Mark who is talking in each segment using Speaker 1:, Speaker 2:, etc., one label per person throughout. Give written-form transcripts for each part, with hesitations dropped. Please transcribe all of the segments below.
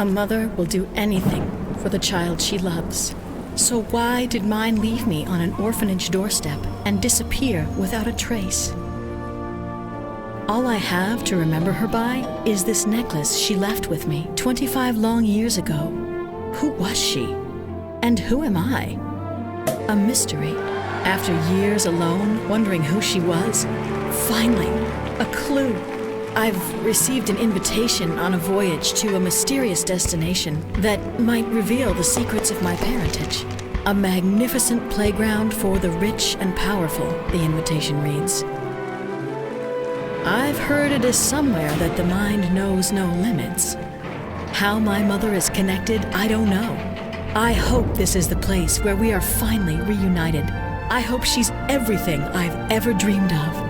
Speaker 1: A mother will do anything for the child she loves. So why did mine leave me on an orphanage doorstep and disappear without a trace? All I have to remember her by is this necklace she left with me 25 long years ago. Who was she? And who am I? A mystery. After years alone, wondering who she was, finally, a clue. I've received an invitation on a voyage to a mysterious destination that might reveal the secrets of my parentage. A magnificent playground for the rich and powerful, the invitation reads. I've heard it is somewhere that the mind knows no limits. How my mother is connected, I don't know. I hope this is the place where we are finally reunited. I hope she's everything I've ever dreamed of.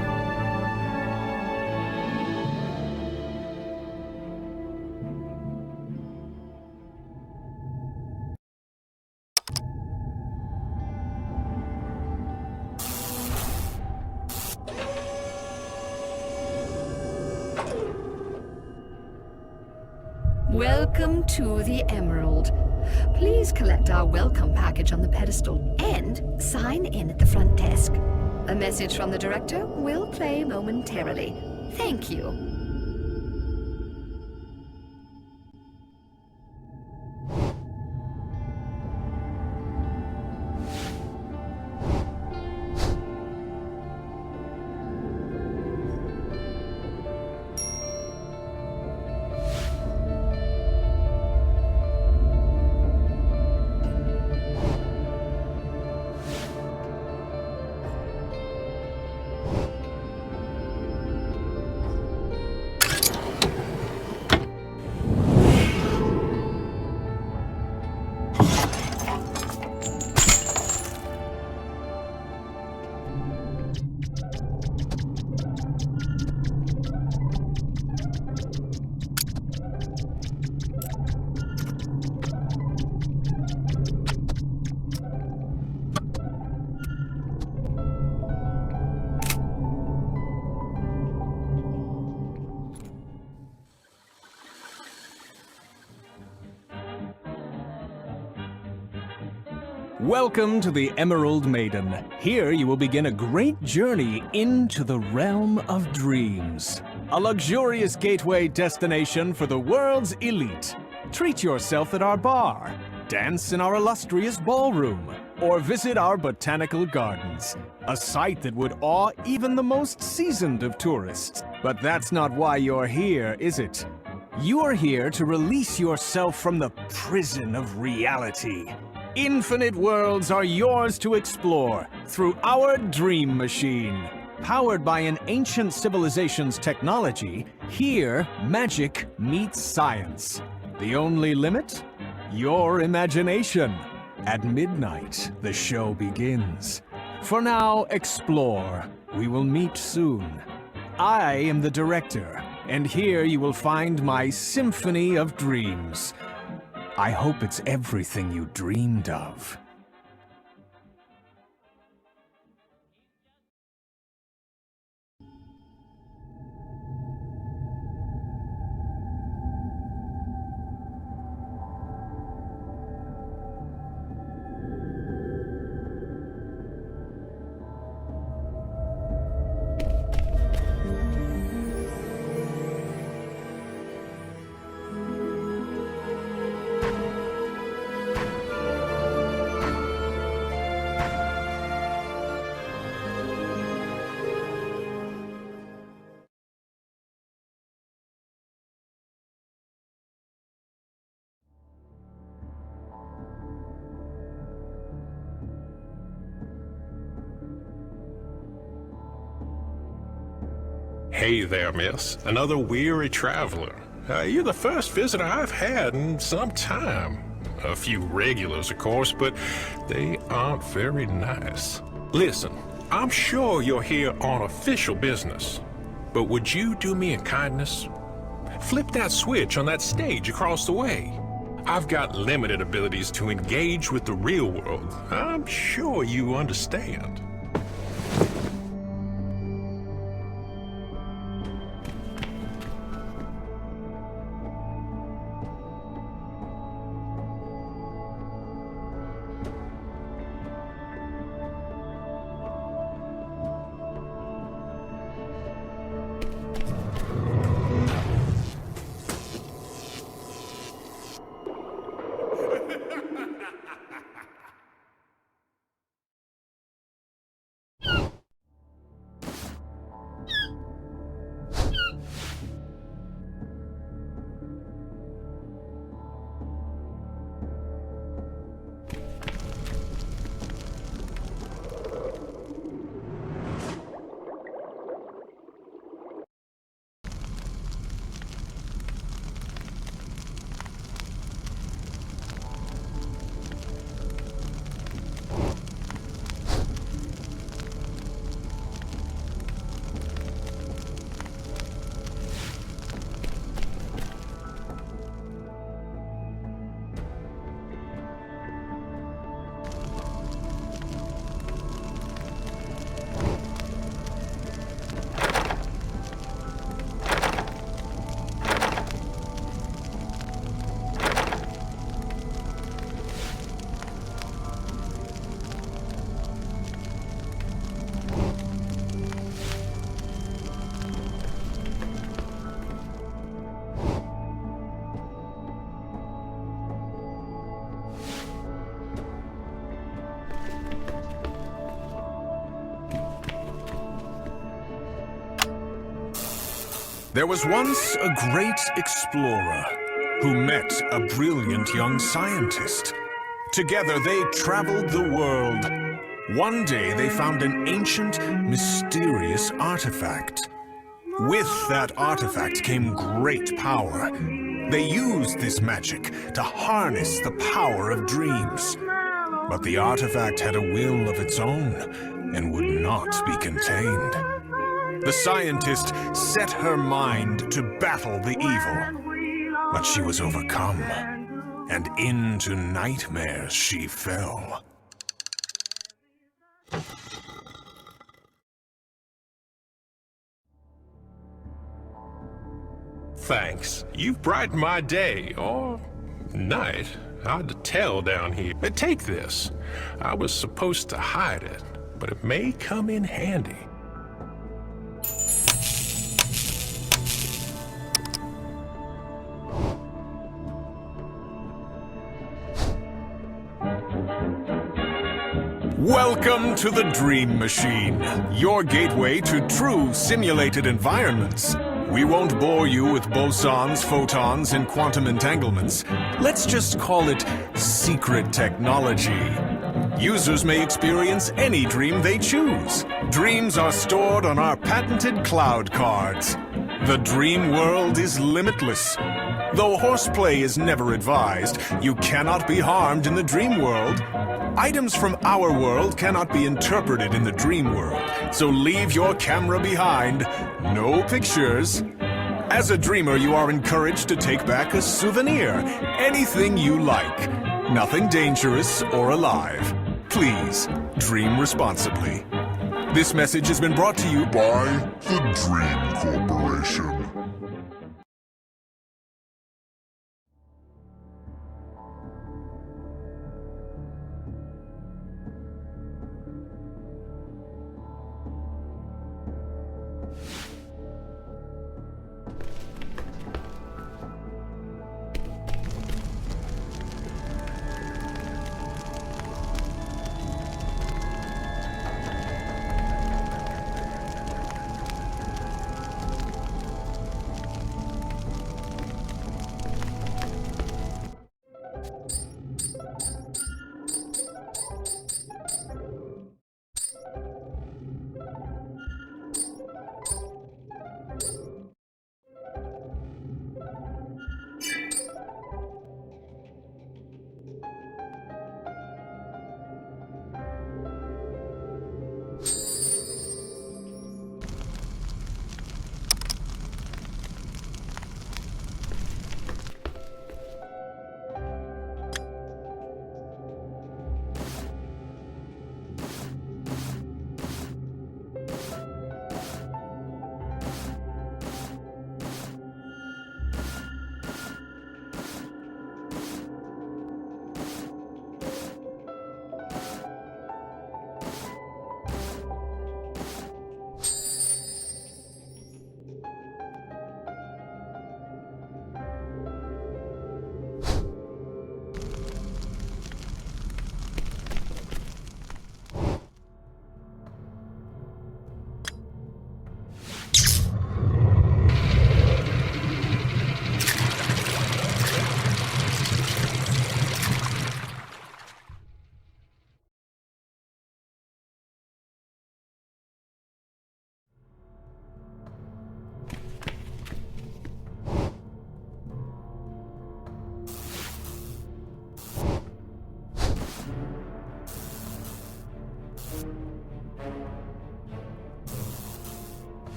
Speaker 2: Welcome to the Emerald. Please collect our welcome package on the pedestal and sign in at the front desk. A message from the director will play momentarily. Thank you.
Speaker 3: Welcome to the Emerald Maiden. Here you will begin a great journey into the realm of dreams. A luxurious gateway destination for the world's elite. Treat yourself at our bar, dance in our illustrious ballroom, or visit our botanical gardens. A sight that would awe even the most seasoned of tourists. But that's not why you're here, is it? You are here to release yourself from the prison of reality. Infinite worlds are yours to explore through our dream machine. Powered by an ancient civilization's technology, here magic meets science. The only limit? Your imagination. At midnight, the show begins. For now, explore. We will meet soon. I am the director, and here you will find my symphony of dreams. I hope it's everything you dreamed of.
Speaker 4: Hey there, miss. Another weary traveler. You're the first visitor I've had in some time. A few regulars, of course, but they aren't very nice. Listen, I'm sure you're here on official business, but would you do me a kindness? Flip that switch on that stage across the way. I've got limited abilities to engage with the real world. I'm sure you understand.
Speaker 3: There was once a great explorer who met a brilliant young scientist. Together they traveled the world. One day they found an ancient, mysterious artifact. With that artifact came great power. They used this magic to harness the power of dreams. But the artifact had a will of its own and would not be contained. The scientist set her mind to battle the evil, but she was overcome, and into nightmares she fell.
Speaker 4: Thanks. You've brightened my day, or night. Hard to tell down here. But take this. I was supposed to hide it, but it may come in handy.
Speaker 3: Welcome to the Dream Machine, your gateway to true simulated environments. We won't bore you with bosons, photons, and quantum entanglements. Let's just call it secret technology. Users may experience any dream they choose. Dreams are stored on our patented cloud cards. The dream world is limitless. Though horseplay is never advised, you cannot be harmed in the dream world. Items from our world cannot be interpreted in the dream world, so leave your camera behind. No pictures. As a dreamer, you are encouraged to take back a souvenir. Anything you like. Nothing dangerous or alive. Please, dream responsibly. This message has been brought to you
Speaker 5: by the Dream Corporation.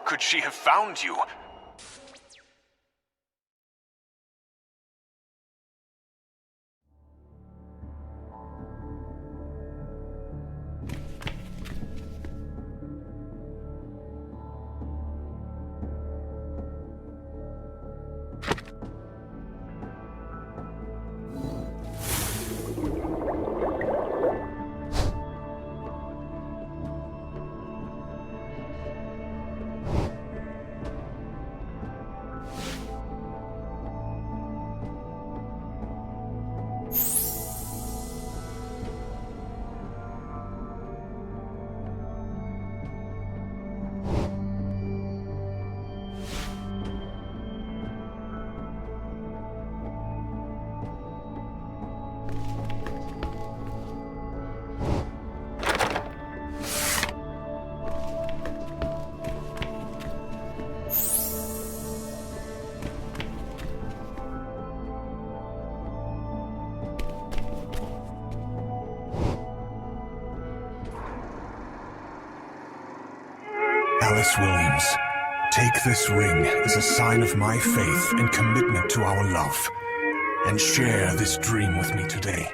Speaker 3: could she have found you?
Speaker 6: Alice Williams, take this ring as a sign of my faith and commitment to our love, and share this dream with me today.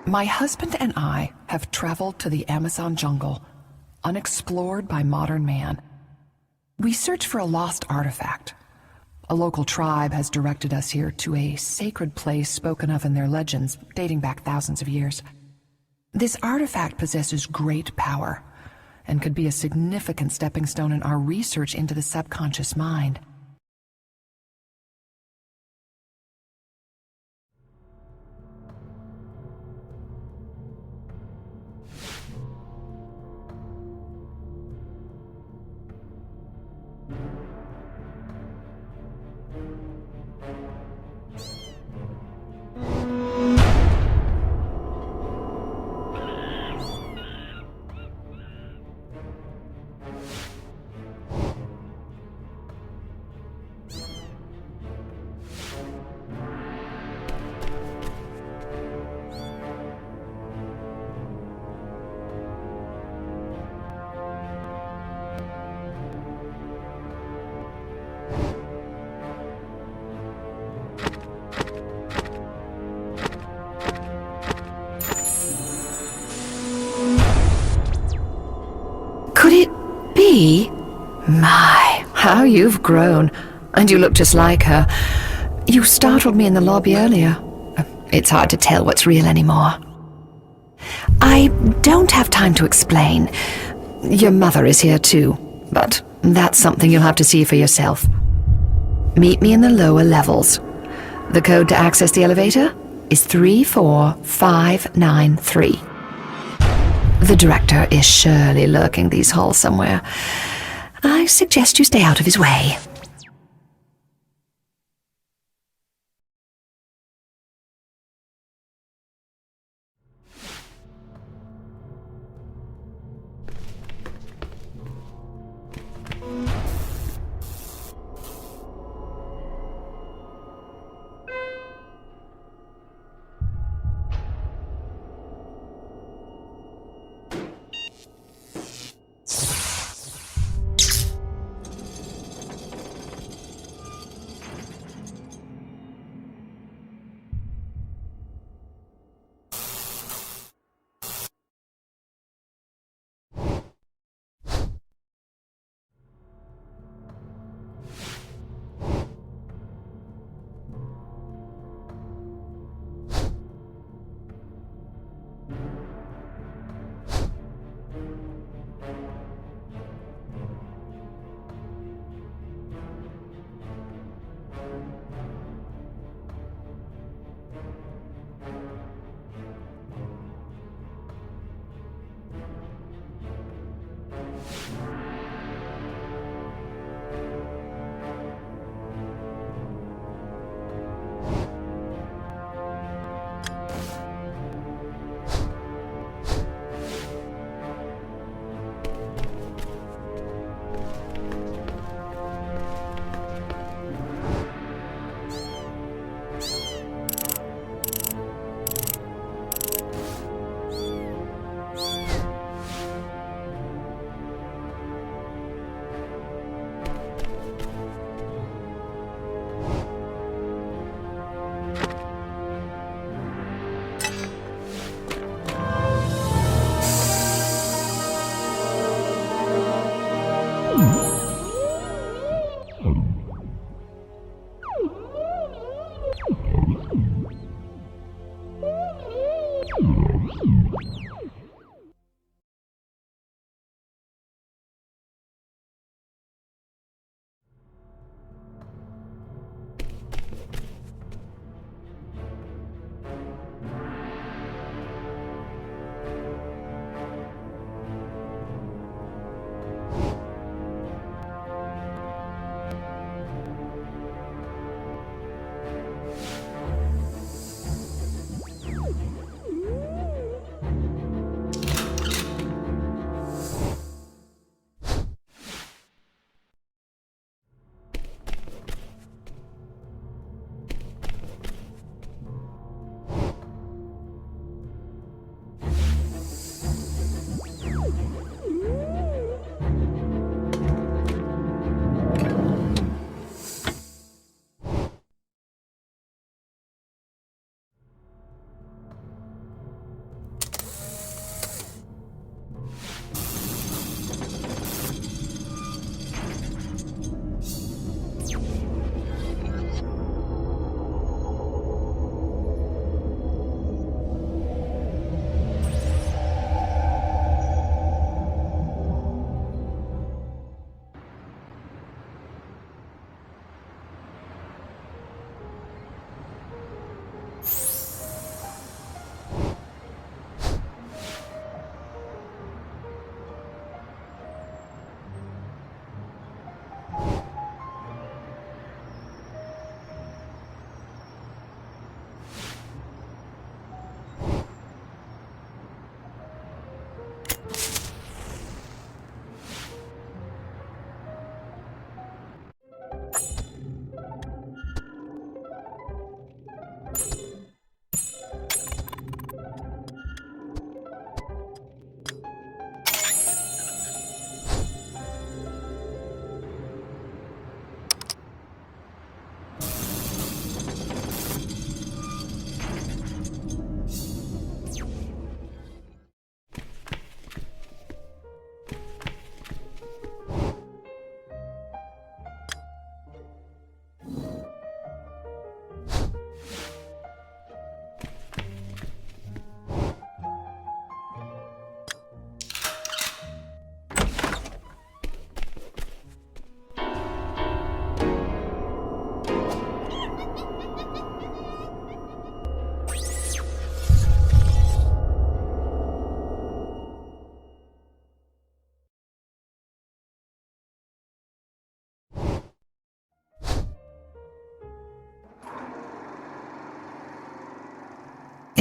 Speaker 7: My husband and I have traveled to the Amazon jungle, unexplored by modern man. We search for a lost artifact. A local tribe has directed us here to a sacred place spoken of in their legends, dating back thousands of years. This artifact possesses great power and could be a significant stepping stone in our research into the subconscious mind.
Speaker 2: Could it be? My, how you've grown. And you look just like her. You startled me in the lobby earlier. It's hard to tell what's real anymore. I don't have time to explain. Your mother is here too, but that's something you'll have to see for yourself. Meet me in the lower levels. The code to access the elevator is 34593. The director is surely lurking these halls somewhere. I suggest you stay out of his way.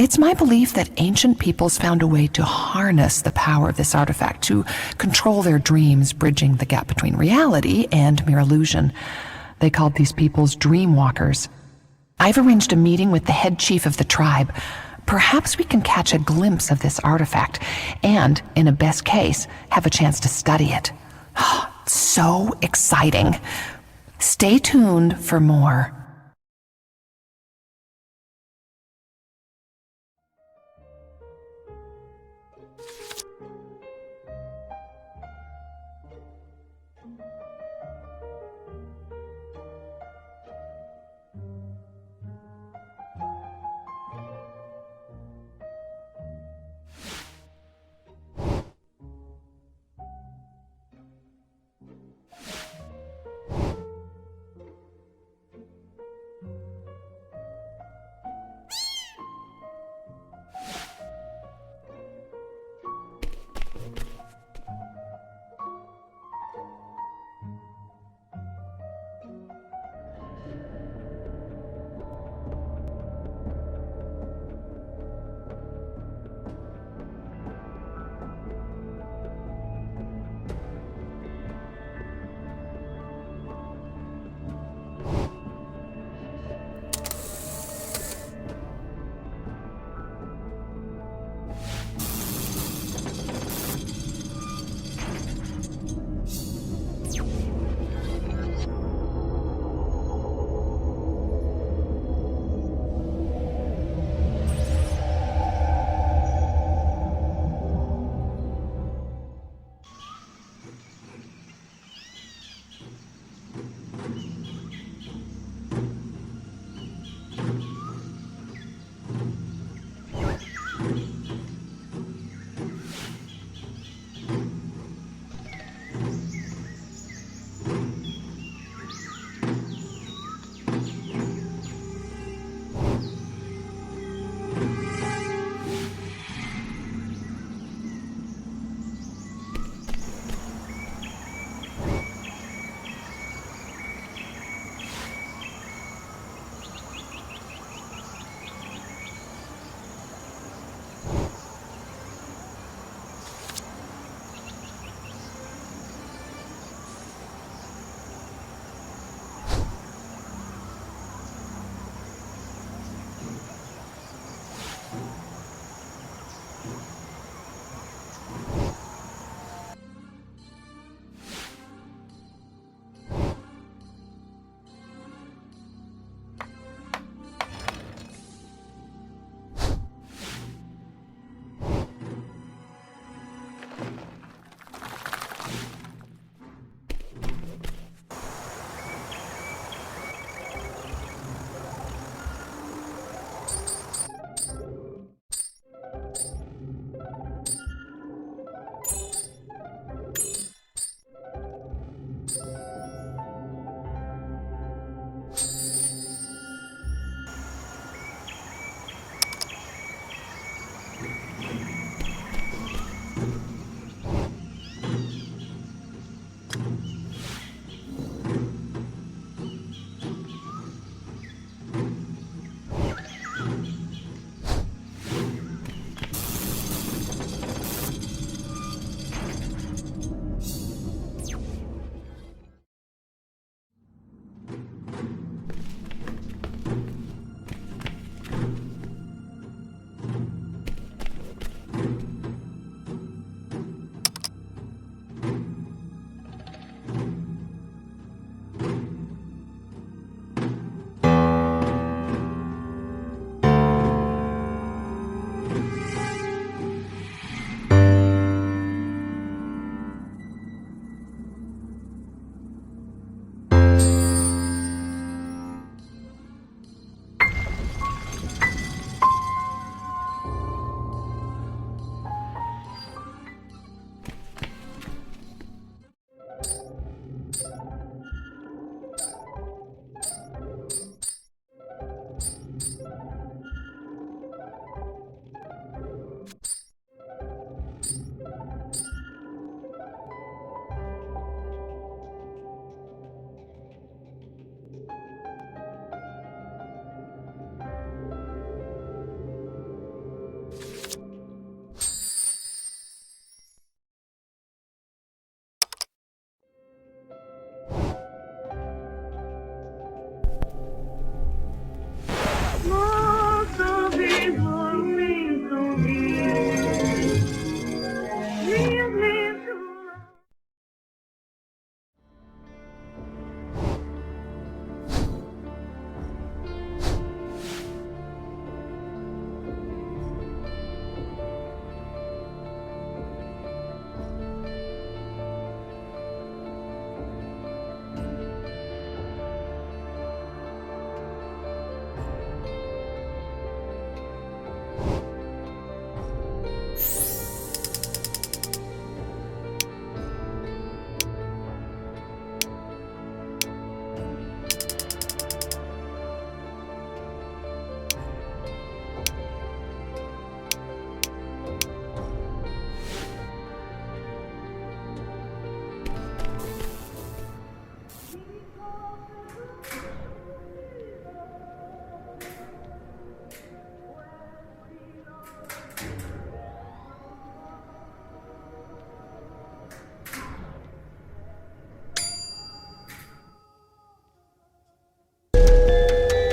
Speaker 7: It's my belief that ancient peoples found a way to harness the power of this artifact to control their dreams, bridging the gap between reality and mere illusion. They called these peoples dreamwalkers. I've arranged a meeting with the head chief of the tribe. Perhaps we can catch a glimpse of this artifact and, in a best case, have a chance to study it. So exciting. Stay tuned for more.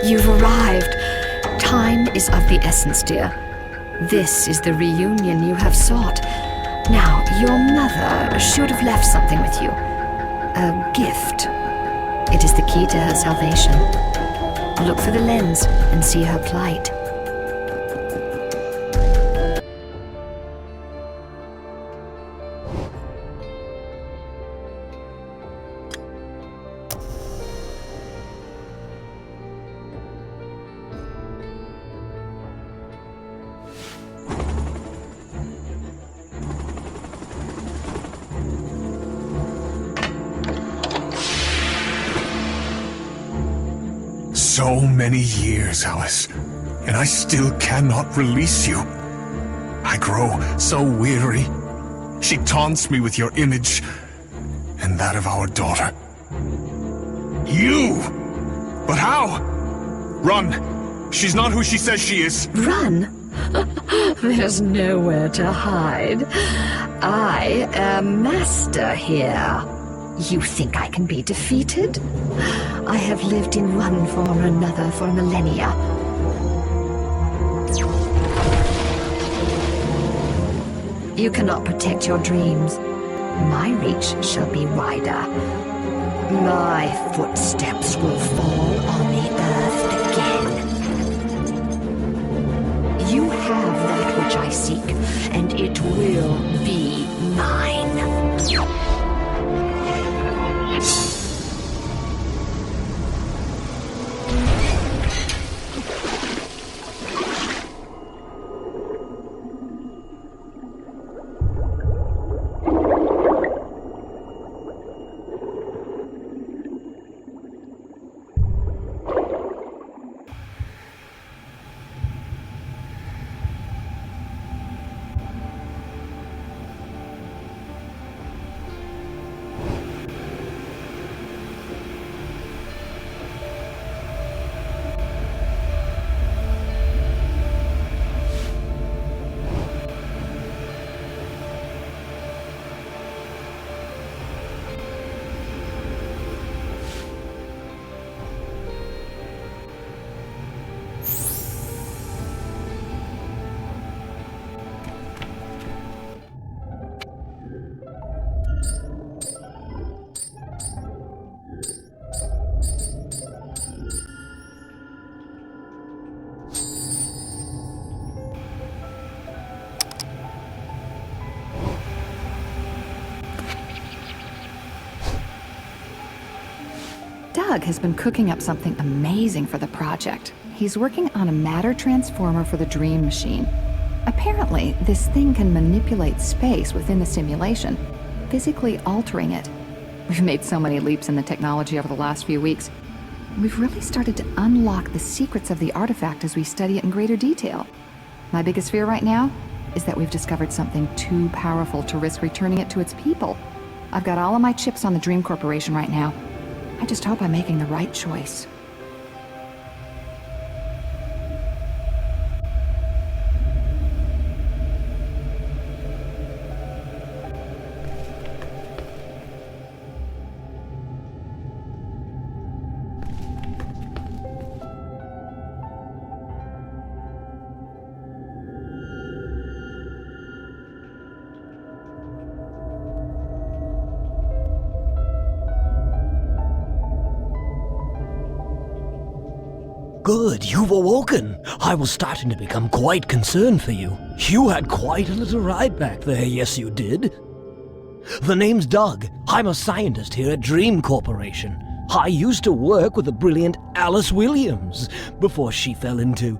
Speaker 2: You've arrived. Time is of the essence, dear. This is the reunion you have sought. Now, your mother should have left something with you. A gift. It is the key to her salvation. Look through the lens and see her plight.
Speaker 6: So many years, Alice, and I still cannot release you. I grow so weary. She taunts me with your image and that of our daughter. You! But how? Run! She's not who she says she is.
Speaker 2: Run? There's nowhere to hide. I am master here. You think I can be defeated? I have lived in one form or another for millennia. You cannot protect your dreams. My reach shall be wider. My footsteps will fall on the earth again. You have that which I seek, and it will be mine.
Speaker 7: Doug has been cooking up something amazing for the project. He's working on a matter transformer for the Dream Machine. Apparently, this thing can manipulate space within the simulation, physically altering it. We've made so many leaps in the technology over the last few weeks. We've really started to unlock the secrets of the artifact as we study it in greater detail. My biggest fear right now is that we've discovered something too powerful to risk returning it to its people. I've got all of my chips on the Dream Corporation right now. I just hope I'm making the right choice.
Speaker 8: Good, you've awoken. I was starting to become quite concerned for you. You had quite a little ride back there, yes you did. The name's Doug. I'm a scientist here at Dream Corporation. I used to work with the brilliant Alice Williams before she fell into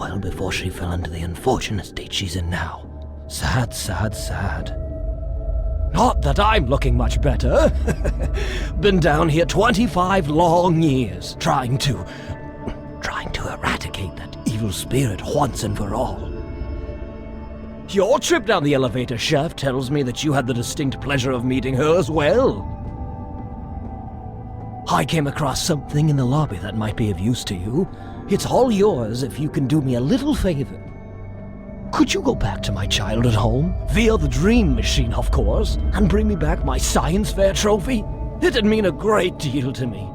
Speaker 8: the unfortunate state she's in now. Sad, sad, sad. Not that I'm looking much better. Been down here 25 long years, trying to eradicate that evil spirit once and for all. Your trip down the elevator shaft tells me that you had the distinct pleasure of meeting her as well. I came across something in the lobby that might be of use to you. It's all yours if you can do me a little favor. Could you go back to my childhood home, via the Dream Machine, of course, and bring me back my science fair trophy? It'd mean a great deal to me.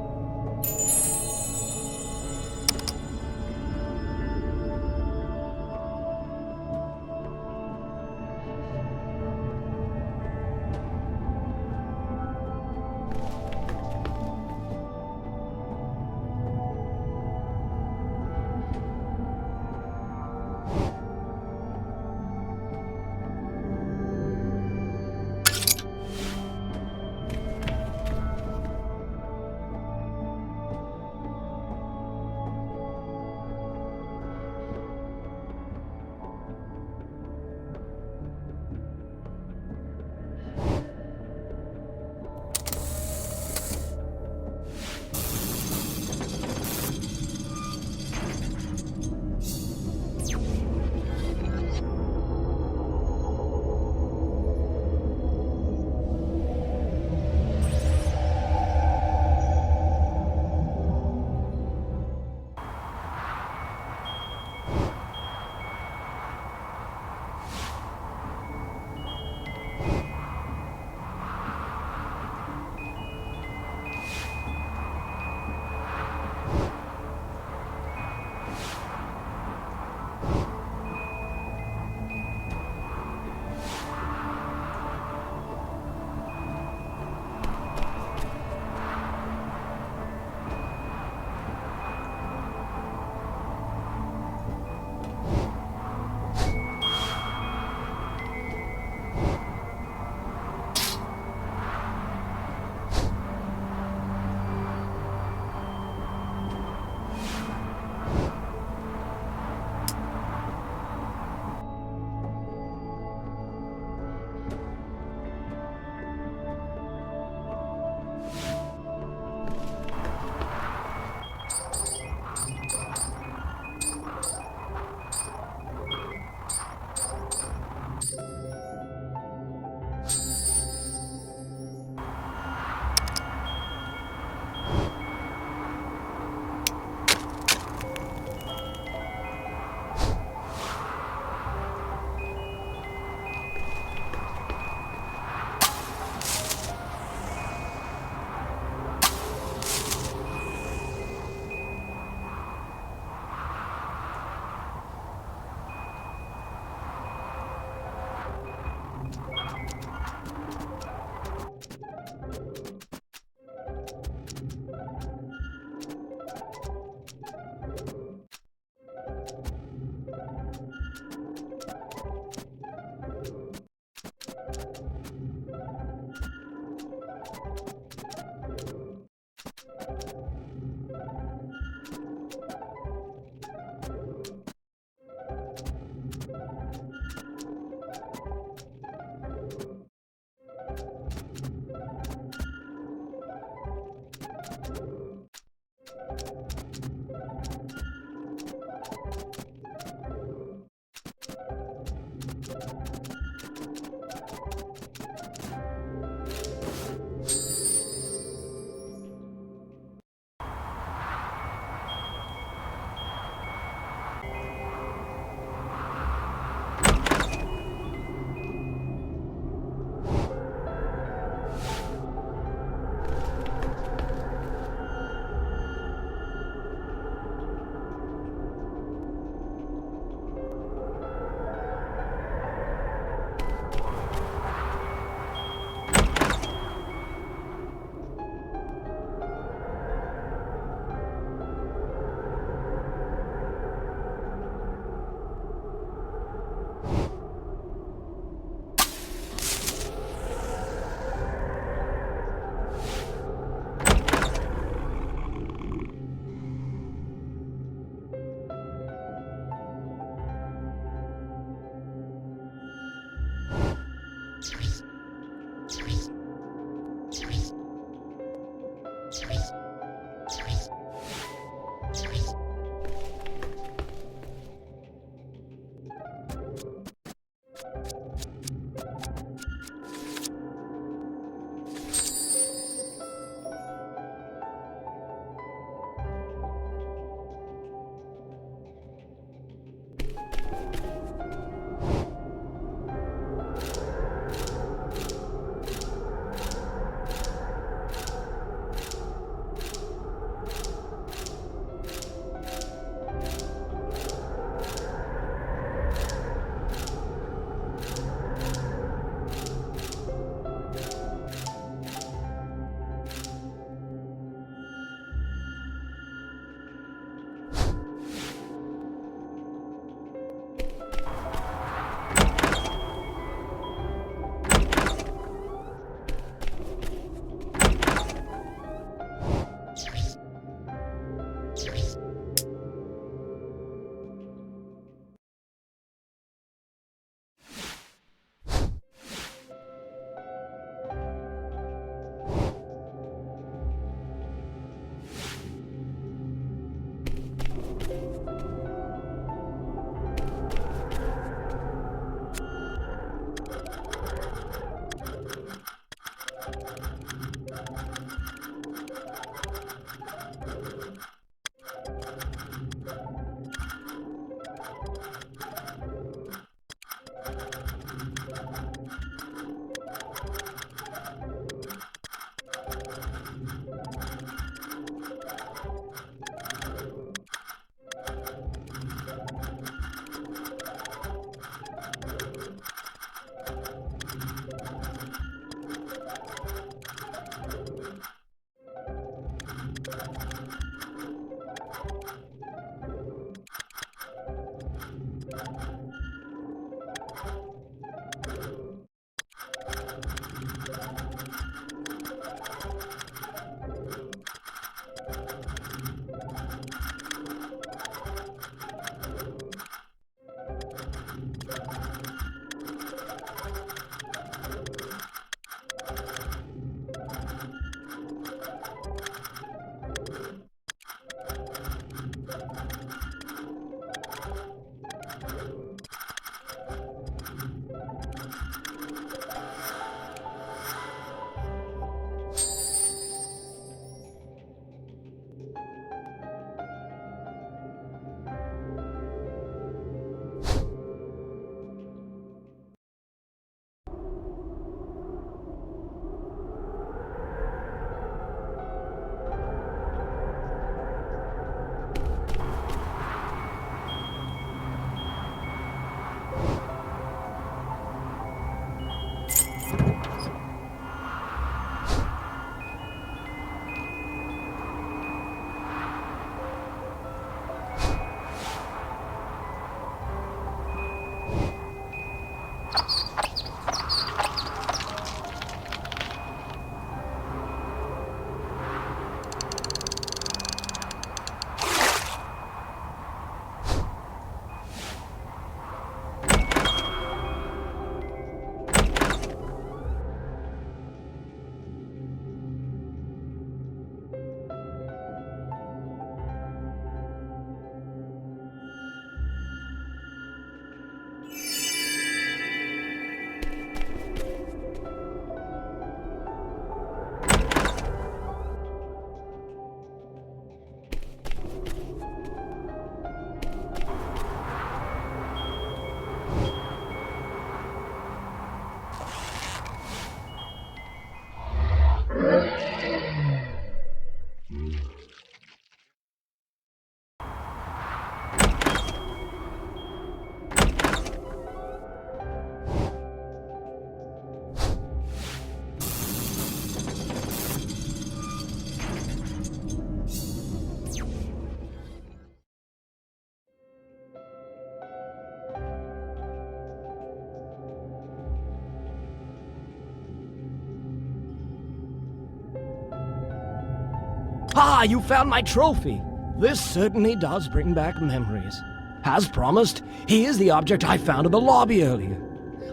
Speaker 8: Ah, you found my trophy. This certainly does bring back memories. As promised, here's the object I found in the lobby earlier.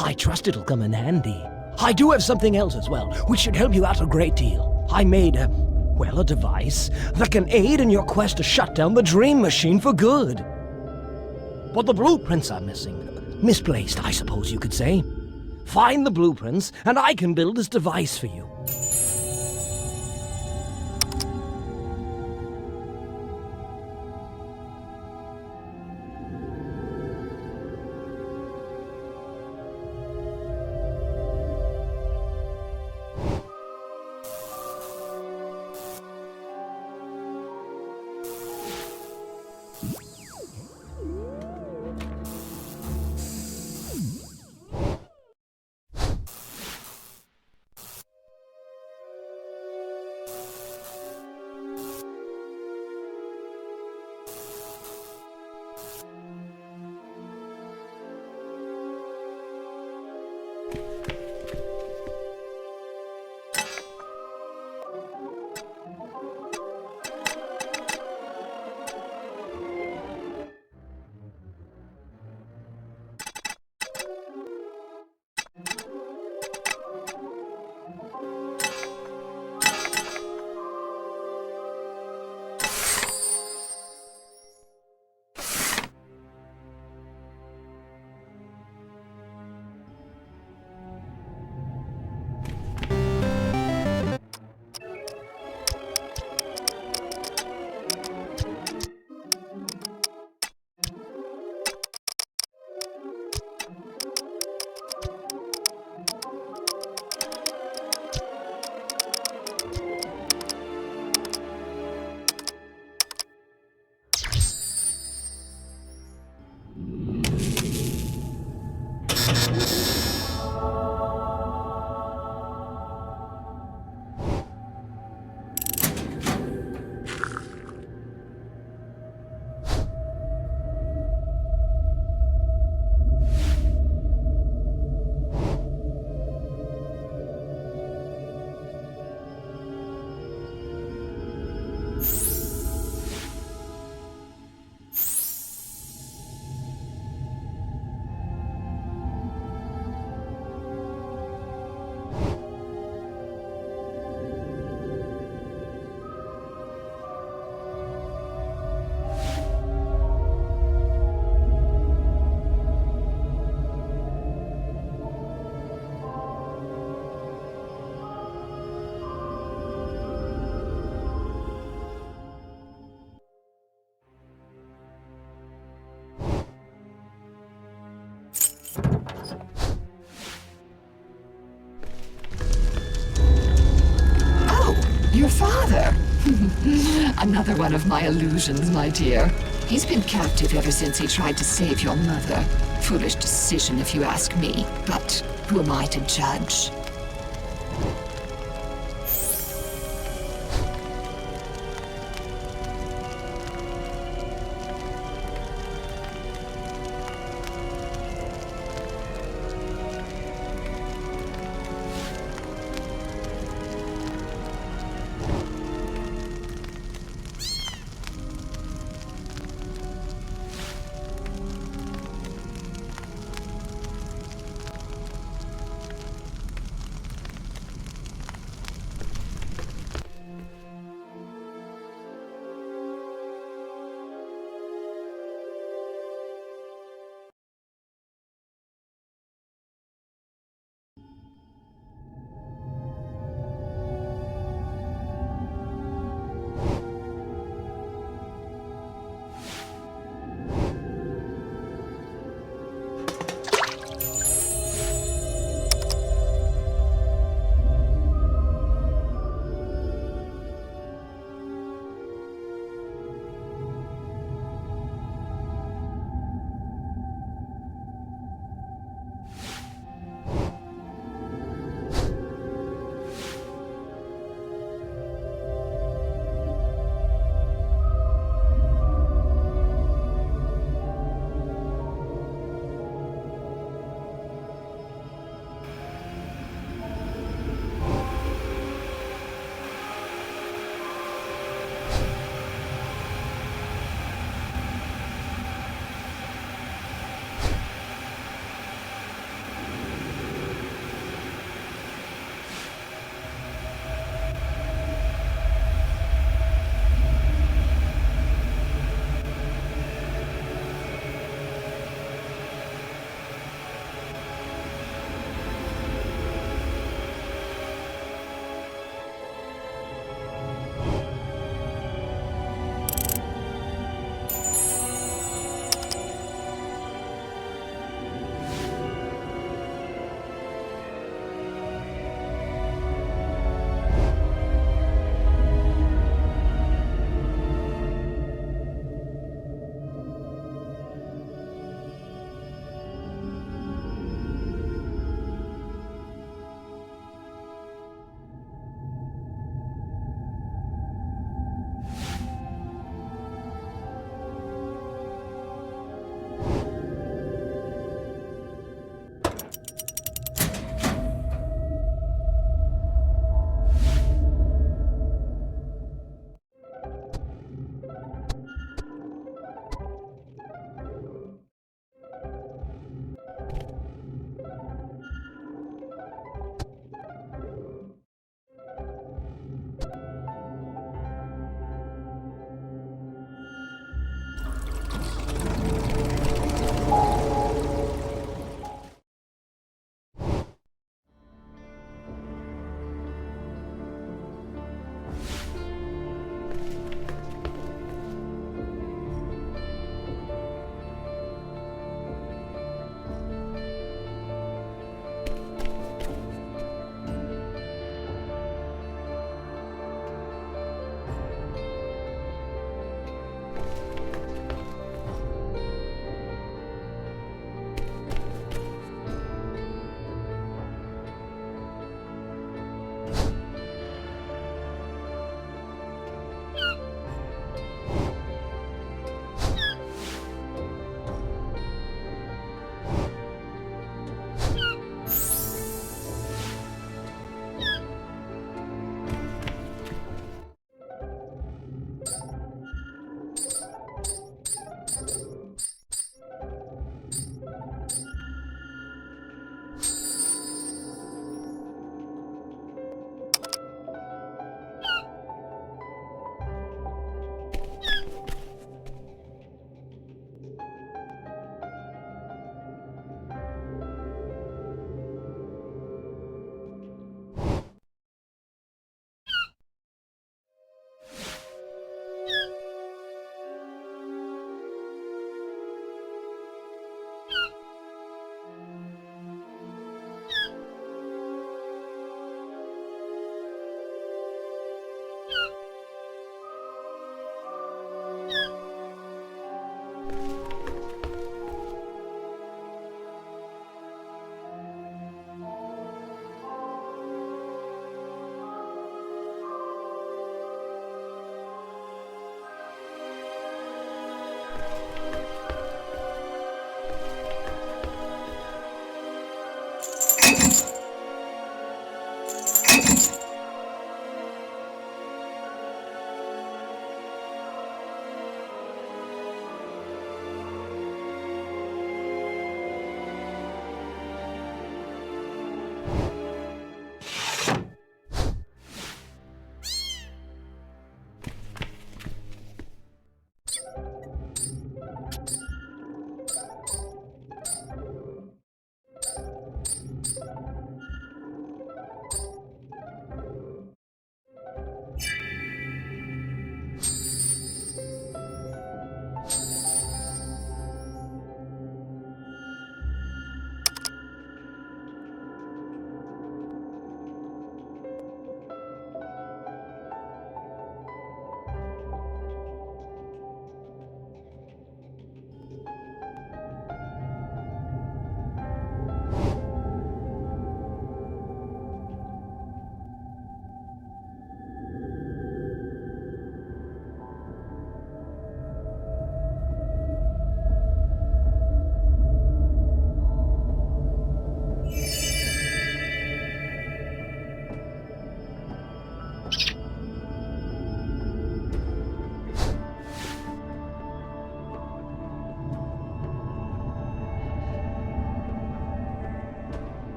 Speaker 8: I trust it'll come in handy. I do have something else as well, which should help you out a great deal. I made a device that can aid in your quest to shut down the dream machine for good. But the blueprints are missing. Misplaced, I suppose you could say. Find the blueprints, and I can build this device for you.
Speaker 7: Your father? Another one of my illusions, my dear. He's been captive ever since he tried to save your mother. Foolish decision, if you ask me. But who am I to judge?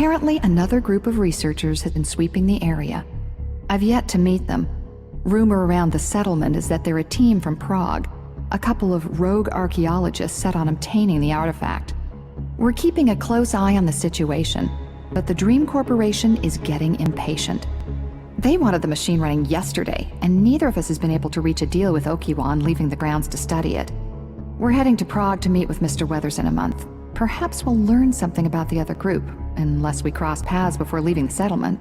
Speaker 9: Apparently, another group of researchers has been sweeping the area. I've yet to meet them. Rumor around the settlement is that they're a team from Prague, a couple of rogue archaeologists set on obtaining the artifact. We're keeping a close eye on the situation, but the Dream Corporation is getting impatient. They wanted the machine running yesterday, and neither of us has been able to reach a deal with Okiwan leaving the grounds to study it. We're heading to Prague to meet with Mr. Weathers in a month. Perhaps we'll learn something about the other group, unless we cross paths before leaving the settlement.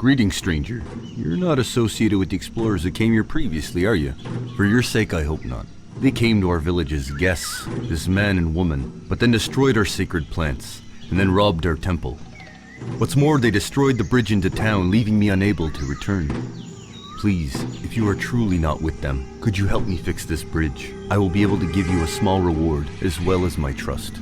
Speaker 10: Greetings, stranger. You're not associated with the explorers that came here previously, are you? For your sake, I hope not. They came to our village as guests, this man and woman, but then destroyed our sacred plants, and then robbed our temple. What's more, they destroyed the bridge into town, leaving me unable to return. Please, if you are truly not with them, could you help me fix this bridge? I will be able to give you a small reward, as well as my trust.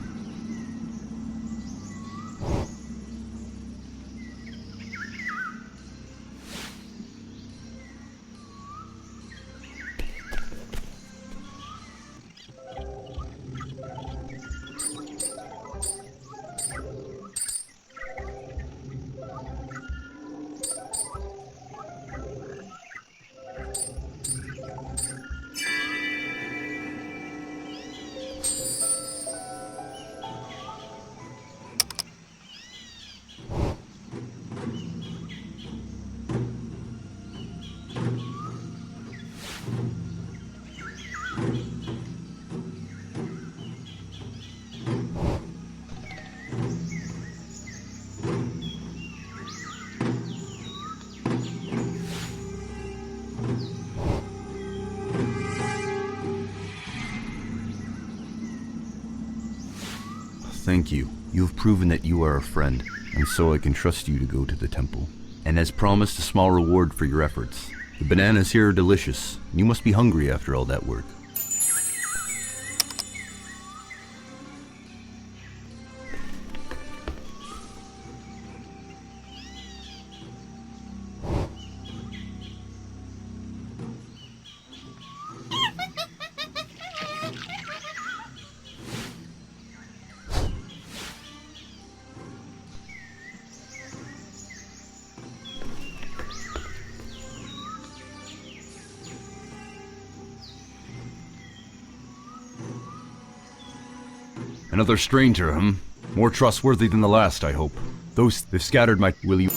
Speaker 10: Thank you. You have proven that you are a friend, and so I can trust you to go to the temple. And as promised, a small reward for your efforts. The bananas here are delicious. You must be hungry after all that work. Another stranger, More trustworthy than the last, I hope. They've scattered my... Will you...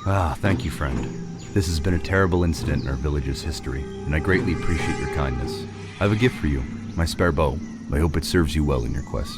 Speaker 10: Ah, thank you, friend. This has been a terrible incident in our village's history, and I greatly appreciate your kindness. I have a gift for you, my spare bow. I hope it serves you well in your quest.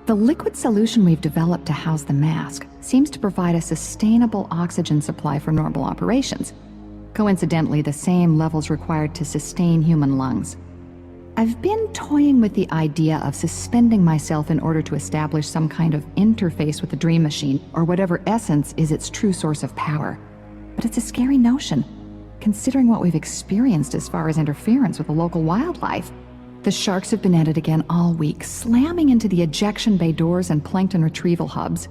Speaker 9: The liquid solution we've developed to house the mask seems to provide a sustainable oxygen supply for normal operations. Coincidentally, the same levels required to sustain human lungs. I've been toying with the idea of suspending myself in order to establish some kind of interface with the dream machine, or whatever essence is its true source of power. But it's a scary notion, considering what we've experienced as far as interference with the local wildlife. The sharks have been at it again all week, slamming into the ejection bay doors and plankton retrieval hubs.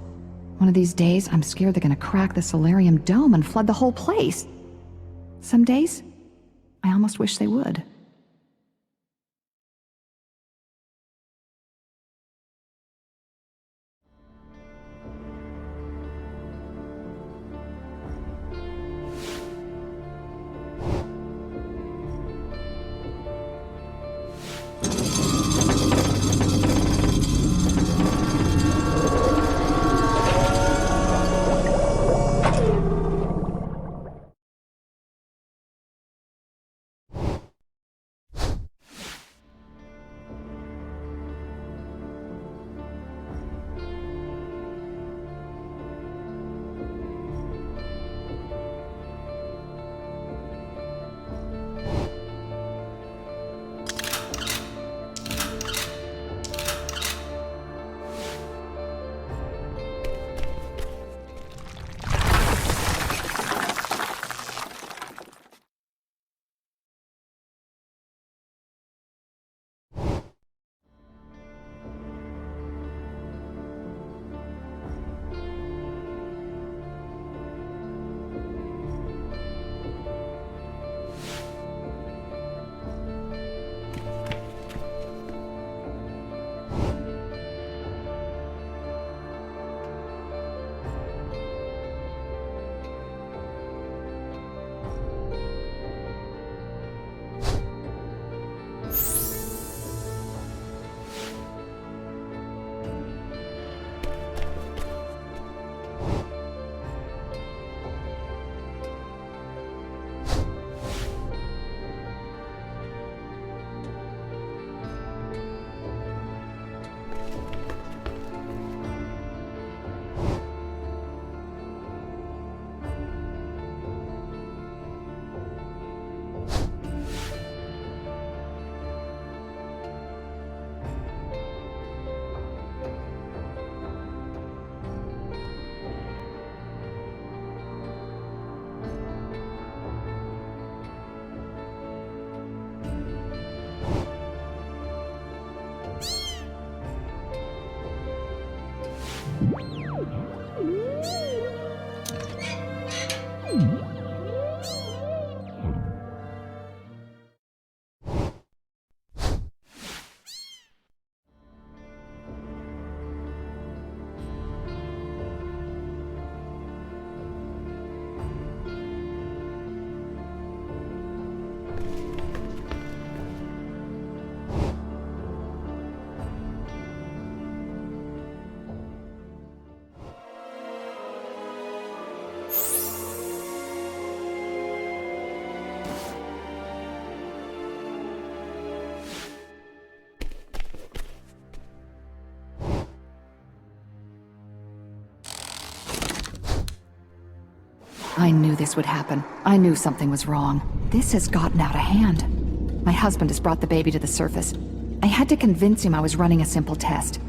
Speaker 9: One of these days, I'm scared they're gonna crack the solarium dome and flood the whole place. Some days, I almost wish they would. I knew this would happen. I knew something was wrong. This has gotten out of hand. My husband has brought the baby to the surface. I had to convince him I was running a simple test.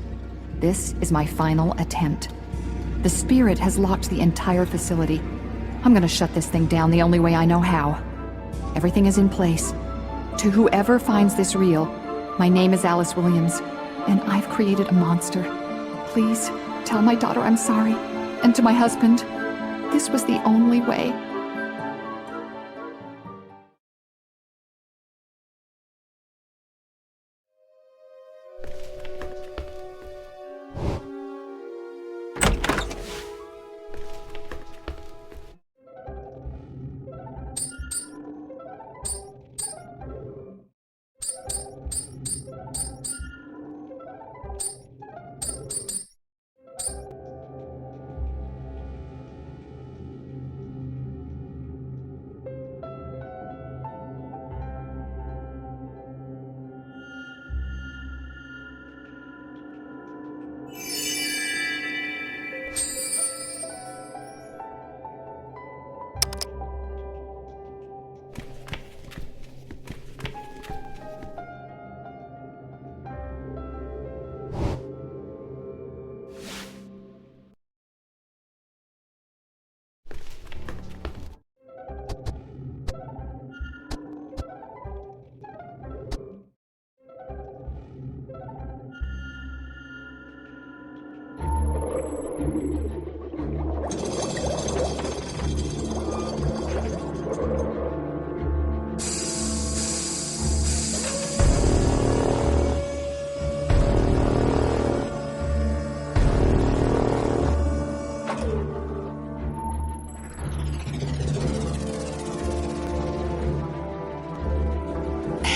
Speaker 9: This is my final attempt. The spirit has locked the entire facility. I'm gonna shut this thing down the only way I know how. Everything is in place. To whoever finds this real, my name is Alice Williams, and I've created a monster. Please, tell my daughter I'm sorry. And to my husband, this was the only way.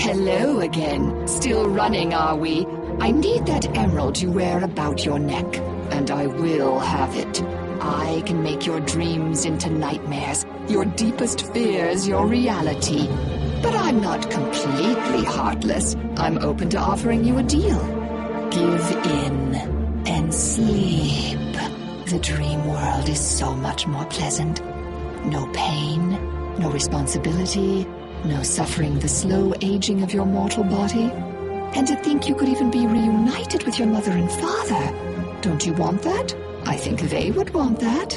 Speaker 2: Hello again. Still running, are we? I need that emerald you wear about your neck, and I will have it. I can make your dreams into nightmares, your deepest fears your reality. But I'm not completely heartless. I'm open to offering you a deal. Give in and sleep. The dream world is so much more pleasant. No pain, no responsibility, no suffering the slow aging of your mortal body. And to think you could even be reunited with your mother and father. Don't you want that? I think they would want that.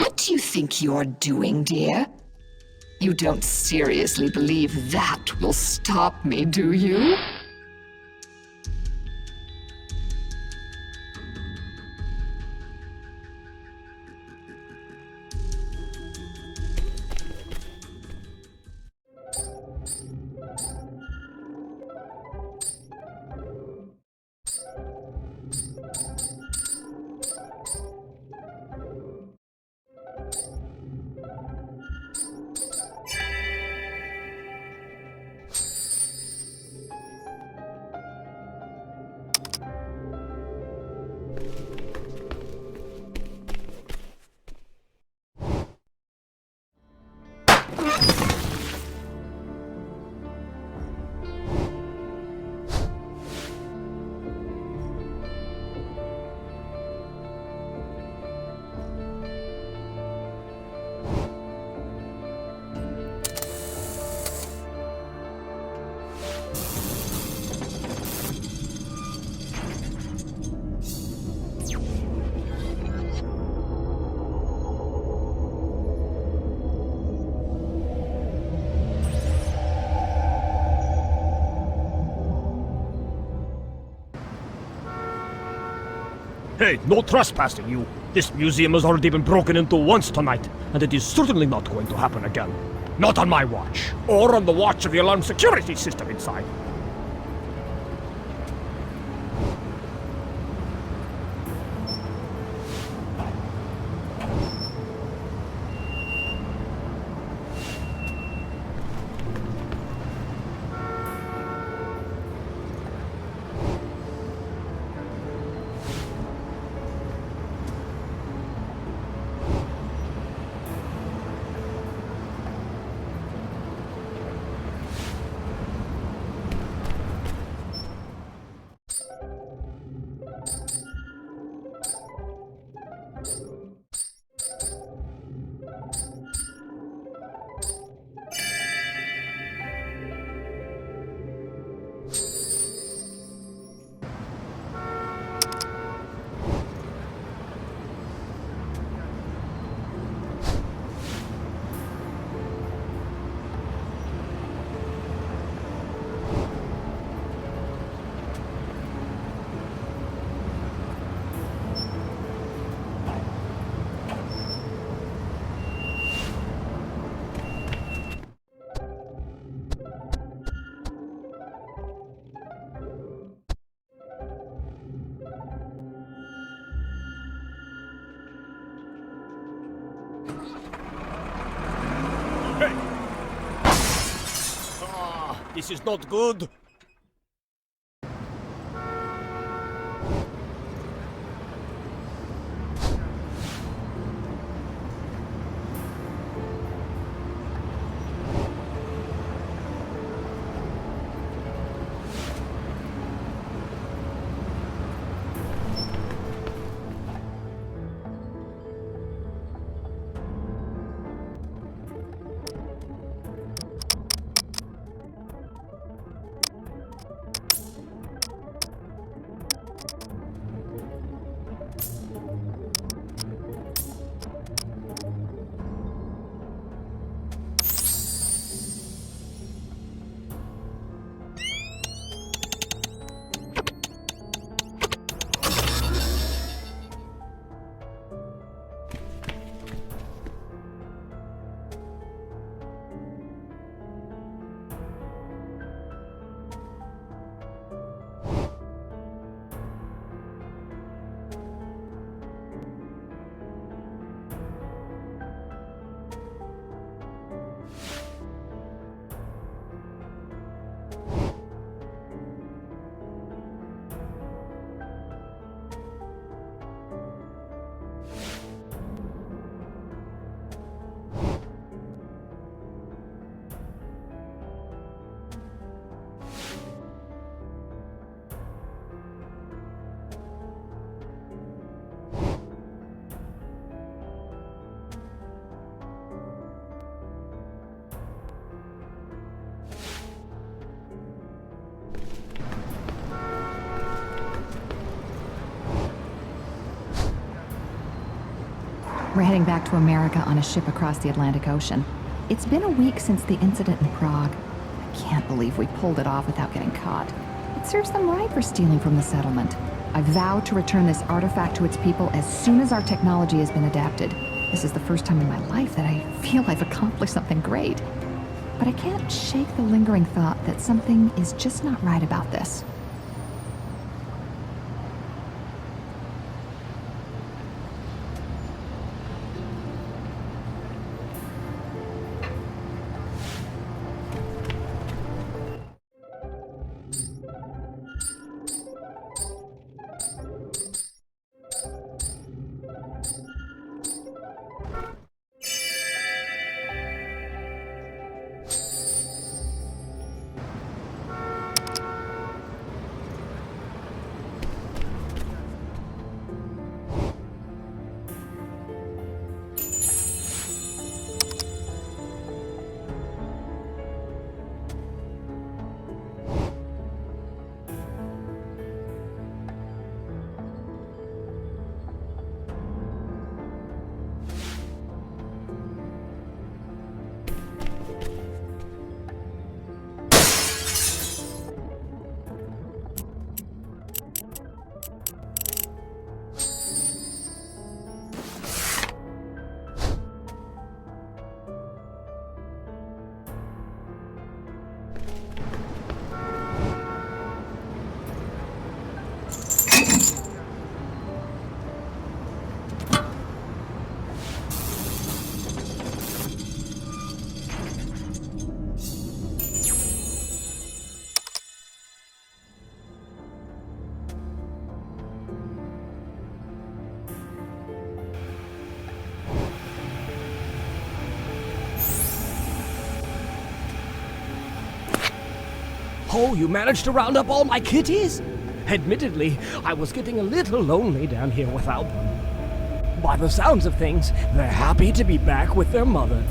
Speaker 2: What do you think you're doing, dear? You don't seriously believe that will stop me, do you?
Speaker 11: Hey, no trespassing, you! This museum has already been broken into once tonight, and it is certainly not going to happen again. Not on my watch, or on the watch of the alarm security system inside. This is not good.
Speaker 9: We're heading back to America on a ship across the Atlantic Ocean. It's been a week since the incident in Prague. I can't believe we pulled it off without getting caught. It serves them right for stealing from the settlement. I vow to return this artifact to its people as soon as our technology has been adapted. This is the first time in my life that I feel I've accomplished something great. But I can't shake the lingering thought that something is just not right about this.
Speaker 8: Oh, you managed to round up all my kitties? Admittedly, I was getting a little lonely down here without them. By the sounds of things, they're happy to be back with their mother.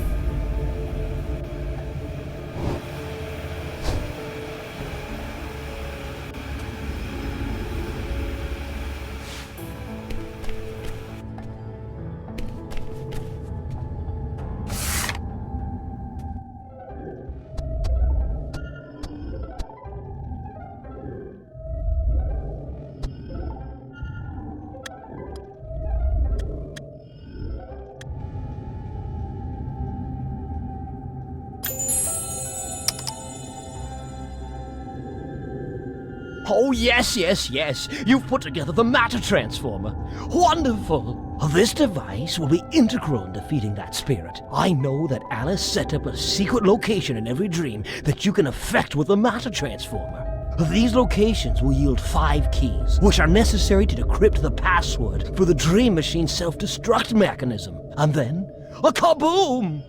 Speaker 8: Oh, yes, yes, yes. You've put together the matter transformer. Wonderful. This device will be integral in defeating that spirit. I know that Alice set up a secret location in every dream that you can affect with the matter transformer. These locations will yield 5 keys, which are necessary to decrypt the password for the Dream Machine's self-destruct mechanism. And then, a kaboom!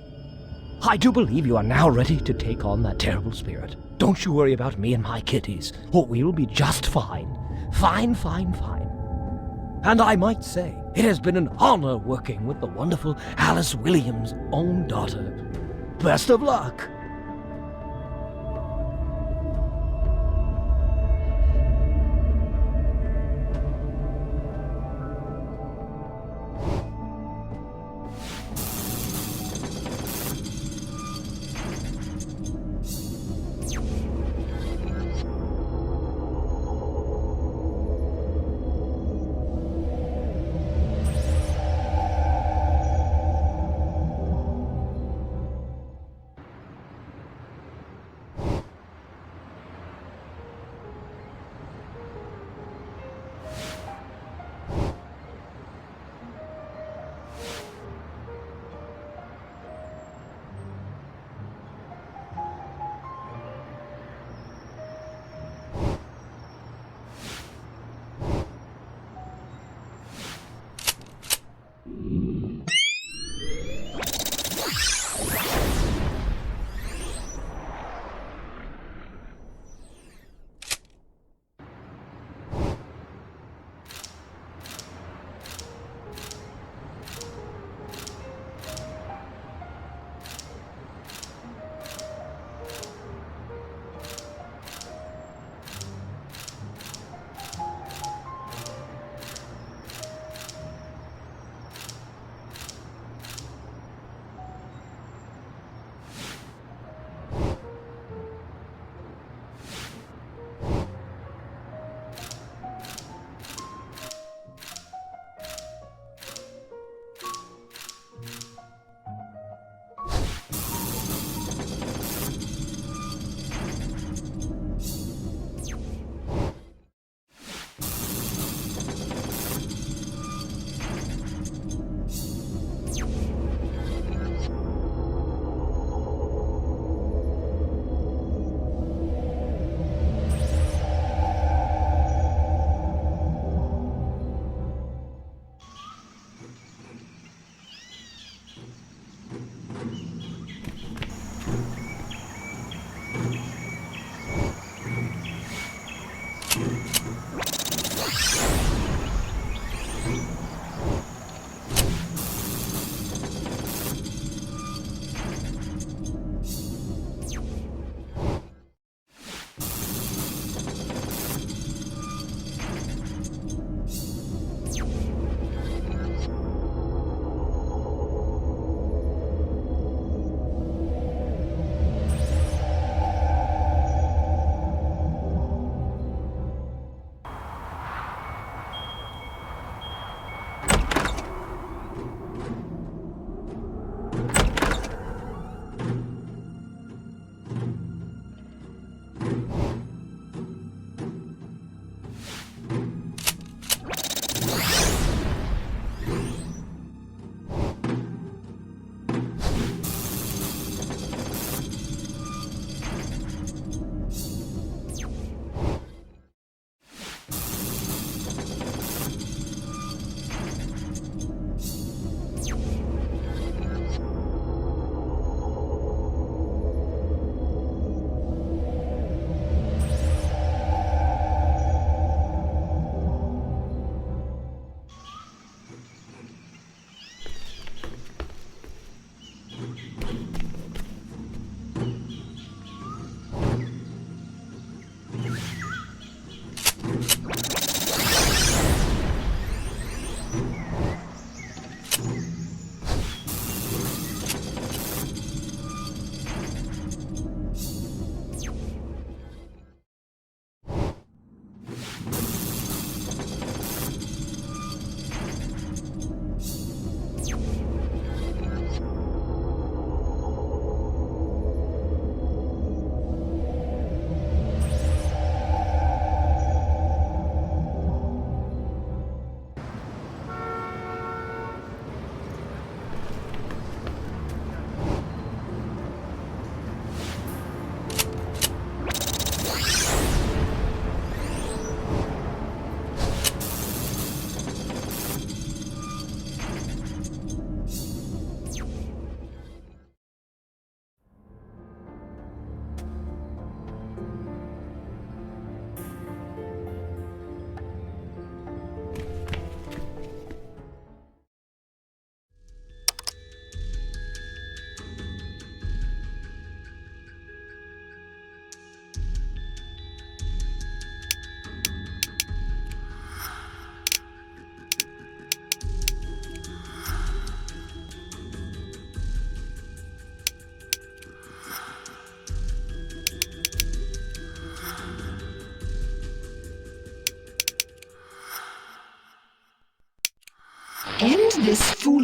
Speaker 8: I do believe you are now ready to take on that terrible spirit. Don't you worry about me and my kitties. Oh, we'll be just fine. Fine, fine, fine. And I might say, it has been an honor working with the wonderful Alice Williams' own daughter. Best of luck.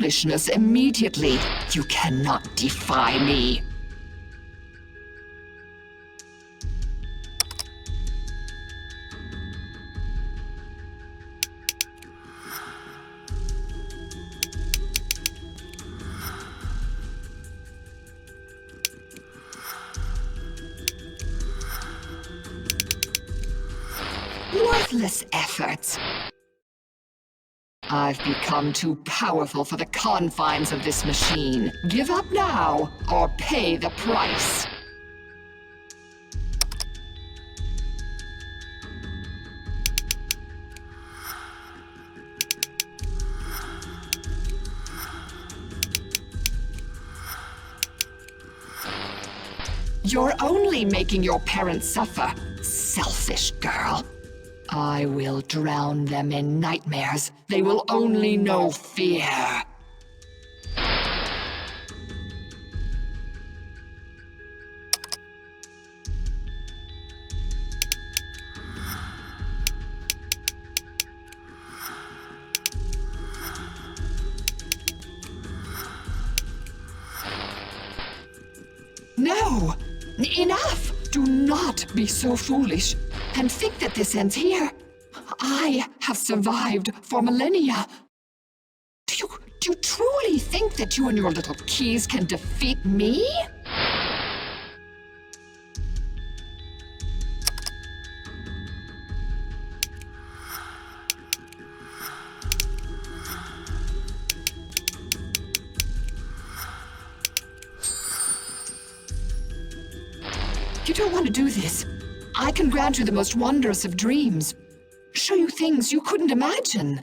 Speaker 7: foolishness immediately. You cannot defy me. Worthless efforts. I've become too powerful for the confines of this machine. Give up now, or pay the price. You're only making your parents suffer, selfish girl. I will drown them in nightmares. They will only know fear. No! Enough! Do not be so foolish and think that this ends here. I have survived for millennia. Do you truly think that you and your little keys can defeat me? You don't want to do this. I can grant you the most wondrous of dreams. Show you things you couldn't imagine.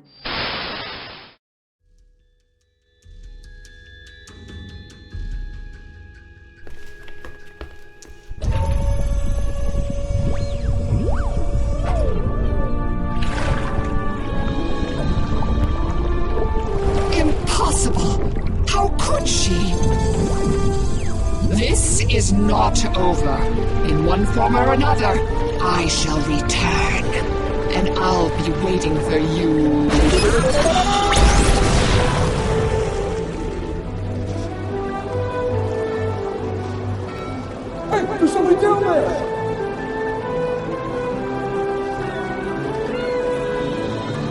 Speaker 7: Impossible! How could she? This is not over. In one form or another, I shall return. And I'll be waiting for you.
Speaker 12: Hey, there's somebody down there!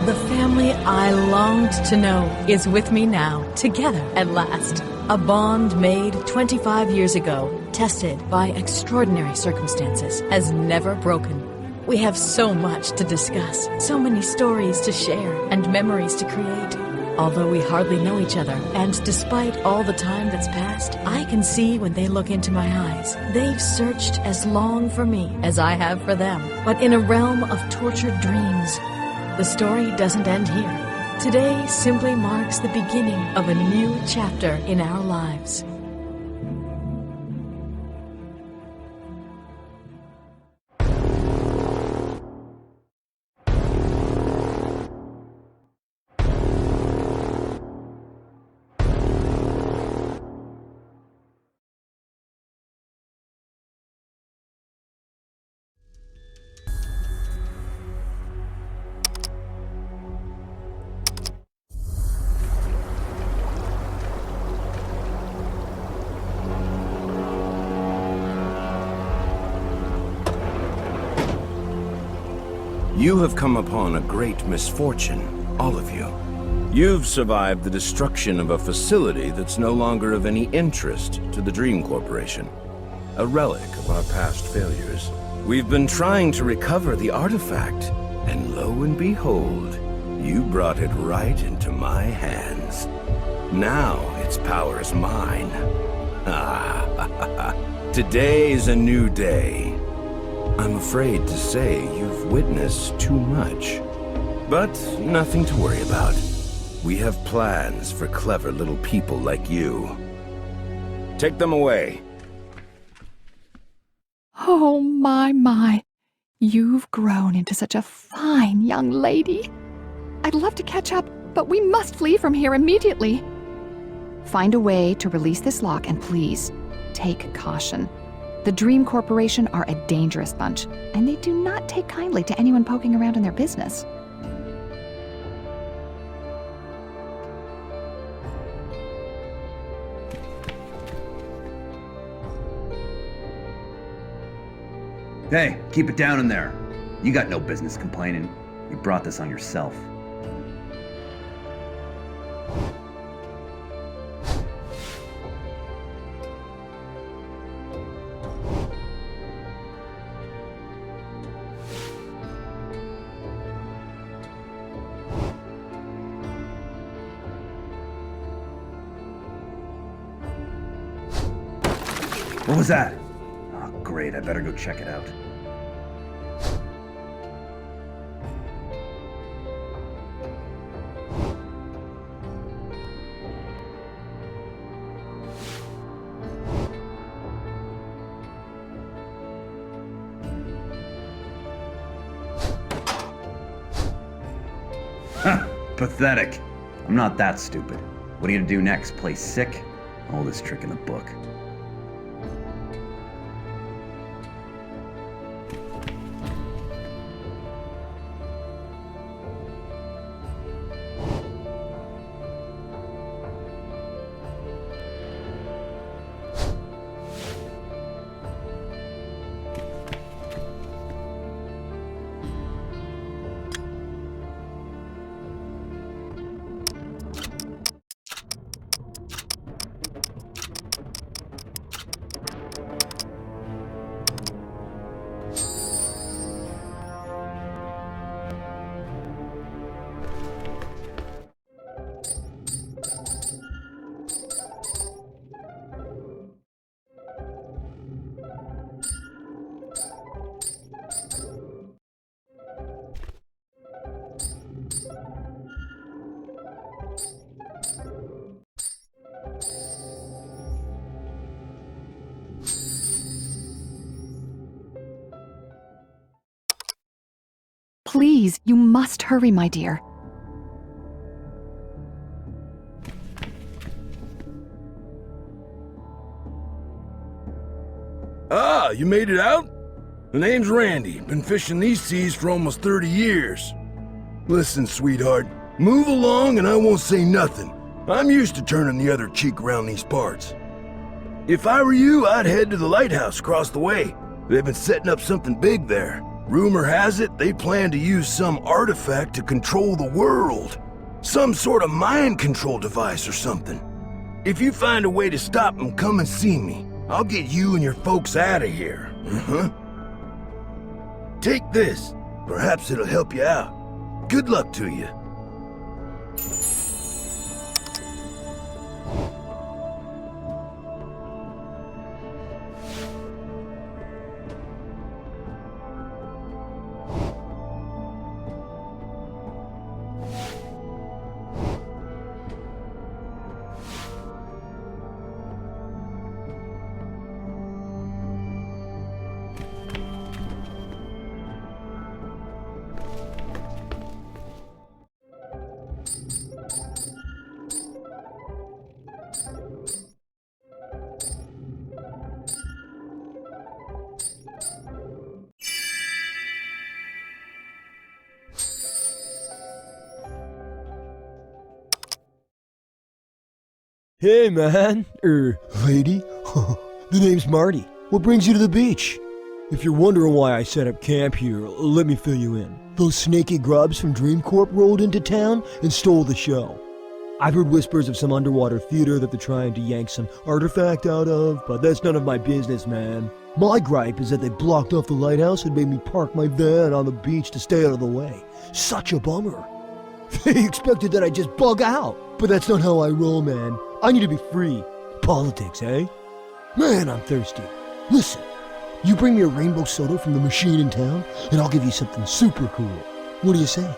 Speaker 1: The family I longed to know is with me now, together at last. A bond made 25 years ago, tested by extraordinary circumstances, has never broken. We have so much to discuss, so many stories to share, and memories to create. Although we hardly know each other, and despite all the time that's passed, I can see when they look into my eyes. They've searched as long for me as I have for them, but in a realm of tortured dreams. The story doesn't end here. Today simply marks the beginning of a new chapter in our lives.
Speaker 13: You have come upon a great misfortune, all of you. You've survived the destruction of a facility that's no longer of any interest to the Dream Corporation. A relic of our past failures. We've been trying to recover the artifact, and lo and behold, you brought it right into my hands. Now its power is mine. Today's a new day. I'm afraid to say you've witnessed too much. But nothing to worry about. We have plans for clever little people like you. Take them away.
Speaker 9: Oh, my. You've grown into such a fine young lady. I'd love to catch up, but we must flee from here immediately. Find a way to release this lock, and please, take caution. The Dream Corporation are a dangerous bunch, and they do not take kindly to anyone poking around in their business.
Speaker 12: Hey, keep it down in there. You got no business complaining. You brought this on yourself. What was that? Oh, great. I better go check it out. Huh, pathetic. I'm not that stupid. What are you gonna do next? Play sick? Oldest trick in the book.
Speaker 9: Please, you must hurry, my dear.
Speaker 14: Ah, you made it out? The name's Randy. Been fishing these seas for almost 30 years. Listen, sweetheart, move along and I won't say nothing. I'm used to turning the other cheek around these parts. If I were you, I'd head to the lighthouse across the way. They've been setting up something big there. Rumor has it they plan to use some artifact to control the world. Some sort of mind control device or something. If you find a way to stop them, come and see me. I'll get you and your folks out of here. Take this. Perhaps it'll help you out. Good luck to you.
Speaker 8: Hey, man. Lady? The name's Marty. What brings you to the beach? If you're wondering why I set up camp here, let me fill you in. Those snaky grubs from Dream Corp rolled into town and stole the show. I've heard whispers of some underwater theater that they're trying to yank some artifact out of, but that's none of my business, man. My gripe is that they blocked off the lighthouse and made me park my van on the beach to stay out of the way. Such a bummer. They expected that I'd just bug out, but that's not how I roll, man. I need to be free. Politics, eh? Man, I'm thirsty. Listen, you bring me a rainbow soda from the machine in town, and I'll give you something super cool. What do you say?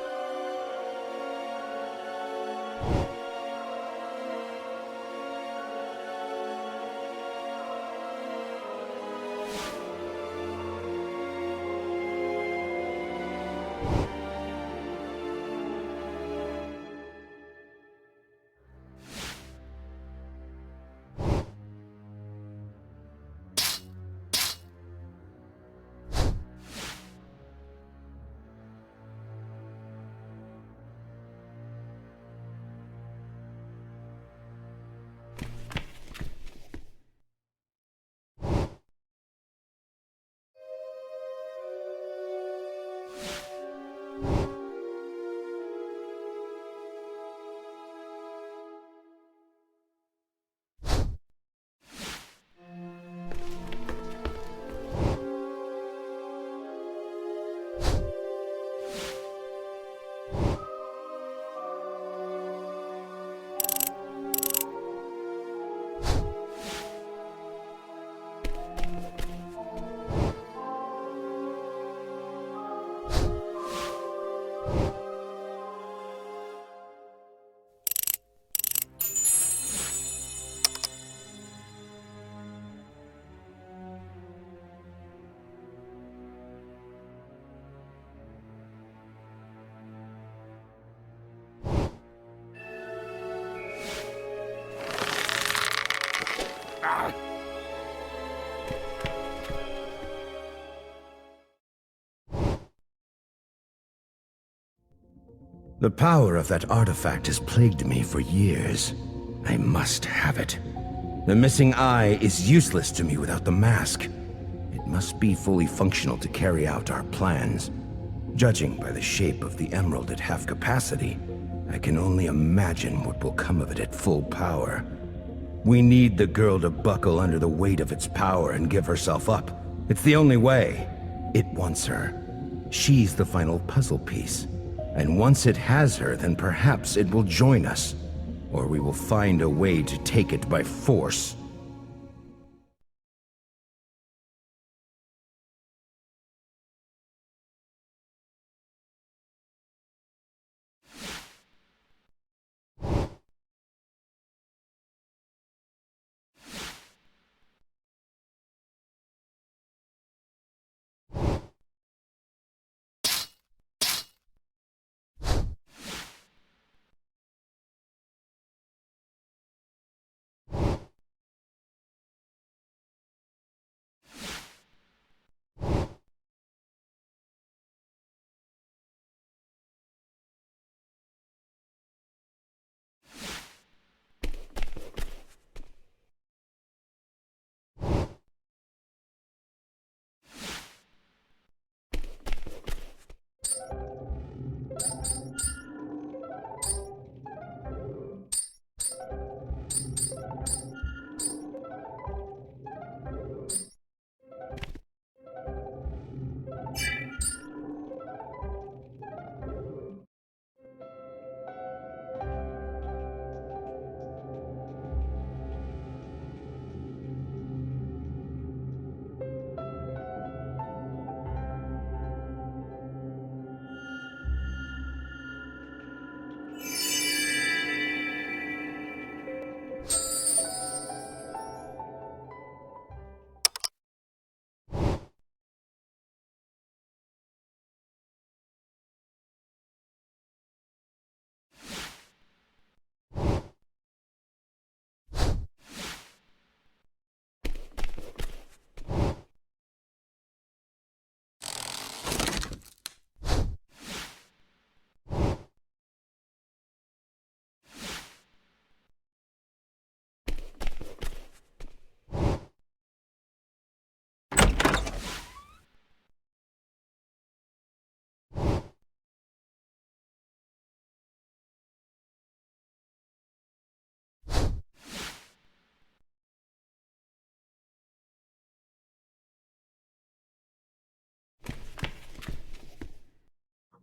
Speaker 13: The power of that artifact has plagued me for years. I must have it. The missing eye is useless to me without the mask. It must be fully functional to carry out our plans. Judging by the shape of the emerald at half capacity, I can only imagine what will come of it at full power. We need the girl to buckle under the weight of its power and give herself up. It's the only way. It wants her. She's the final puzzle piece. And once it has her, then perhaps it will join us. Or we will find a way to take it by force.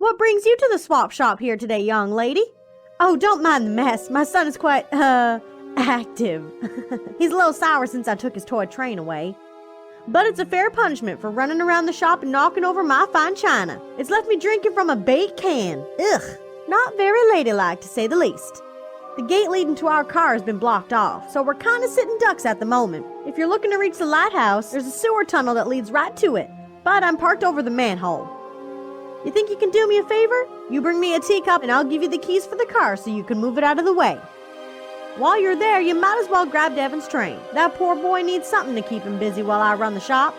Speaker 15: What brings you to the swap shop here today, young lady? Oh, don't mind the mess. My son is quite, active. He's a little sour since I took his toy train away. But it's a fair punishment for running around the shop and knocking over my fine china. It's left me drinking from a baked can. Ugh, not very ladylike to say the least. The gate leading to our car has been blocked off, so we're kind of sitting ducks at the moment. If you're looking to reach the lighthouse, there's a sewer tunnel that leads right to it. But I'm parked over the manhole. You think you can do me a favor? You bring me a teacup and I'll give you the keys for the car so you can move it out of the way. While you're there, you might as well grab Devin's train. That poor boy needs something to keep him busy while I run the shop.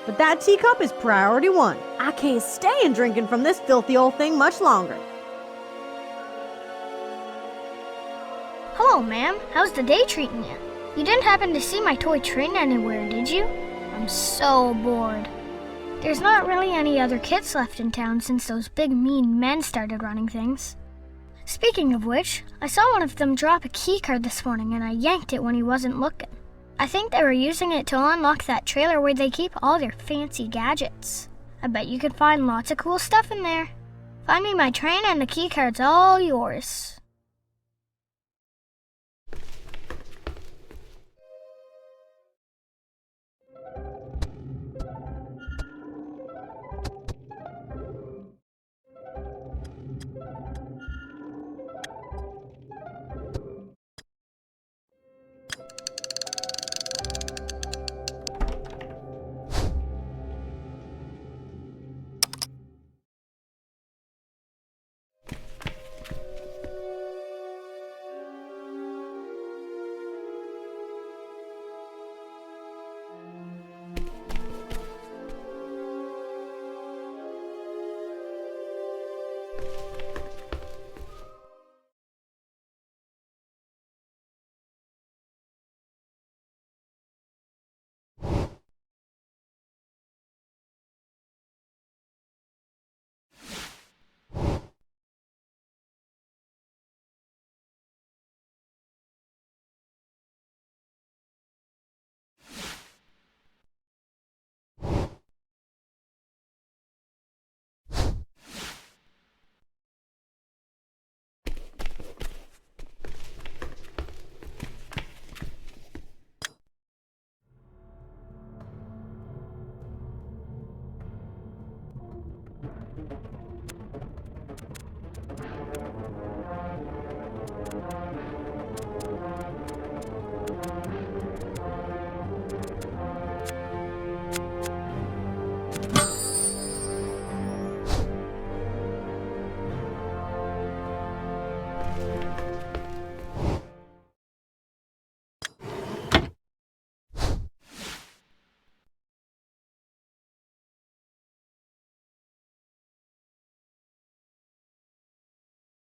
Speaker 15: But that teacup is priority one. I can't stand drinking from this filthy old thing much longer.
Speaker 16: Hello, ma'am. How's the day treating you? You didn't happen to see my toy train anywhere, did you? I'm so bored. There's not really any other kids left in town since those big mean men started running things. Speaking of which, I saw one of them drop a keycard this morning and I yanked it when he wasn't looking. I think they were using it to unlock that trailer where they keep all their fancy gadgets. I bet you could find lots of cool stuff in there. Find me my train and the keycard's all yours.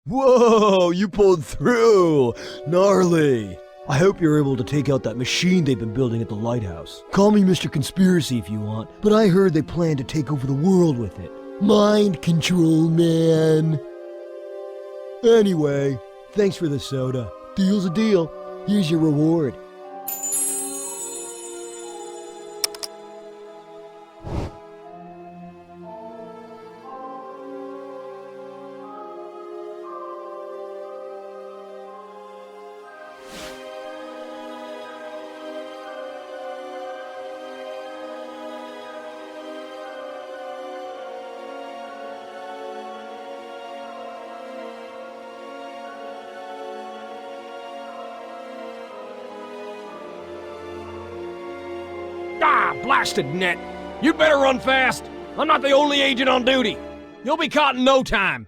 Speaker 8: Whoa, you pulled through! Gnarly! I hope you're able to take out that machine they've been building at the lighthouse. Call me Mr. Conspiracy if you want, but I heard they plan to take over the world with it. Mind control, man! Anyway, thanks for the soda. Deal's a deal. Here's your reward.
Speaker 11: Ah, blasted net! You'd better run fast! I'm not the only agent on duty! You'll be caught in no time!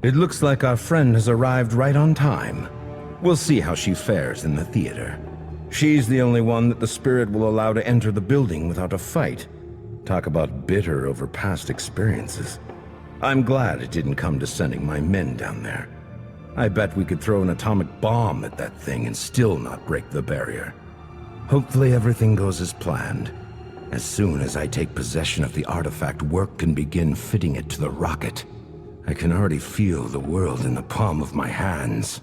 Speaker 13: It looks like our friend has arrived right on time. We'll see how she fares in the theater. She's the only one that the spirit will allow to enter the building without a fight. Talk about bitter over past experiences. I'm glad it didn't come to sending my men down there. I bet we could throw an atomic bomb at that thing and still not break the barrier. Hopefully everything goes as planned. As soon as I take possession of the artifact, work can begin fitting it to the rocket. I can already feel the world in the palm of my hands.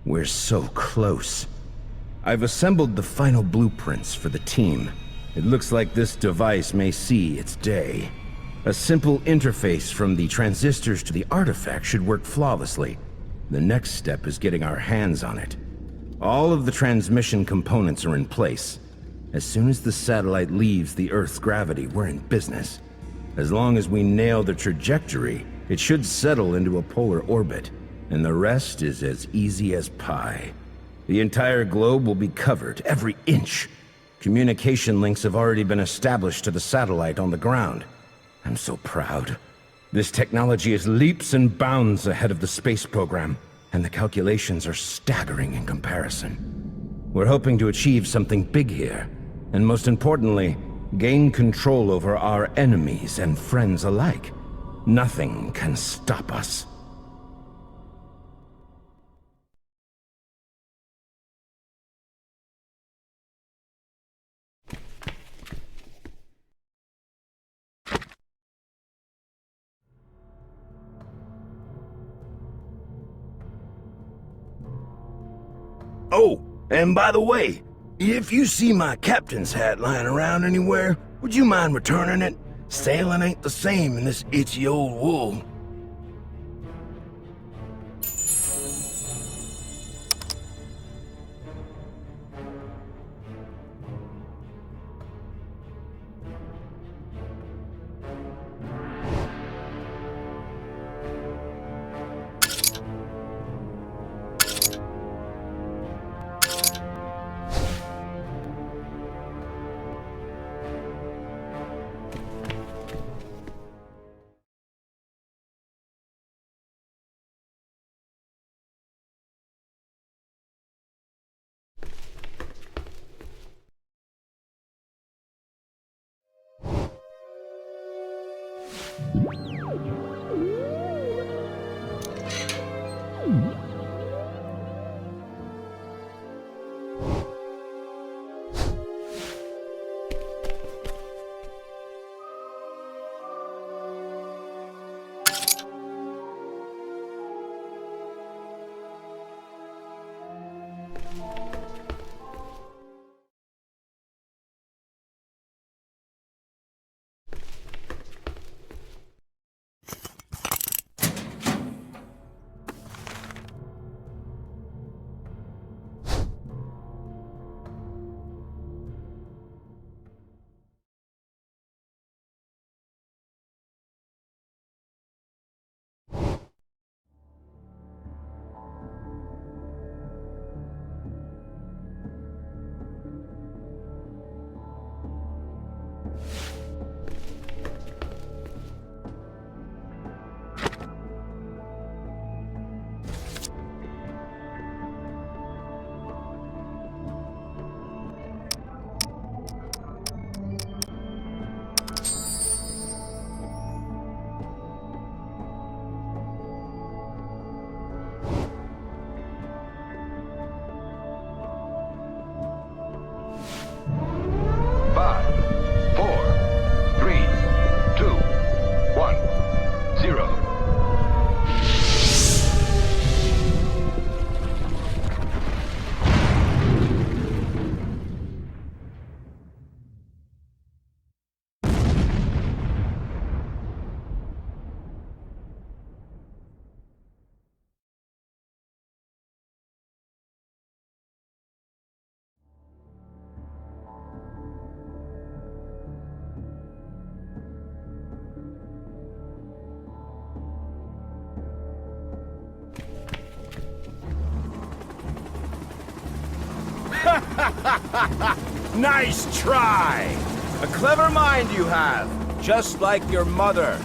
Speaker 13: We're so close. I've assembled the final blueprints for the team. It looks like this device may see its day. A simple interface from the transistors to the artifact should work flawlessly. The next step is getting our hands on it. All of the transmission components are in place. As soon as the satellite leaves the Earth's gravity, we're in business. As long as we nail the trajectory, it should settle into a polar orbit, and the rest is as easy as pie. The entire globe will be covered, every inch. Communication links have already been established to the satellite on the ground. I'm so proud. This technology is leaps and bounds ahead of the space program, and the calculations are staggering in comparison. We're hoping to achieve something big here, and most importantly, gain control over our enemies and friends alike. Nothing can stop us.
Speaker 14: Oh, and by the way, if you see my captain's hat lying around anywhere, would you mind returning it? Sailing ain't the same in this itchy old wool.
Speaker 13: Nice try! A clever mind you have, just like your mother.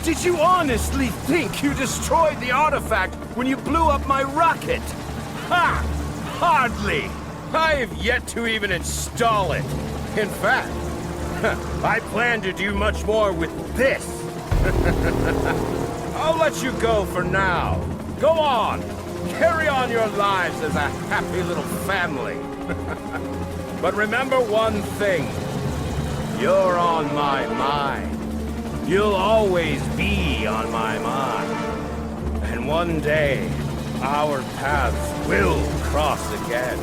Speaker 13: Did you honestly think you destroyed the artifact when you blew up my rocket? Ha! Hardly! I have yet to even install it. In fact, I plan to do much more with this. I'll let you go for now. Go on. Carry on your lives as a happy little family. But remember one thing. You're on my mind. You'll always be on my mind. And one day, our paths will cross again.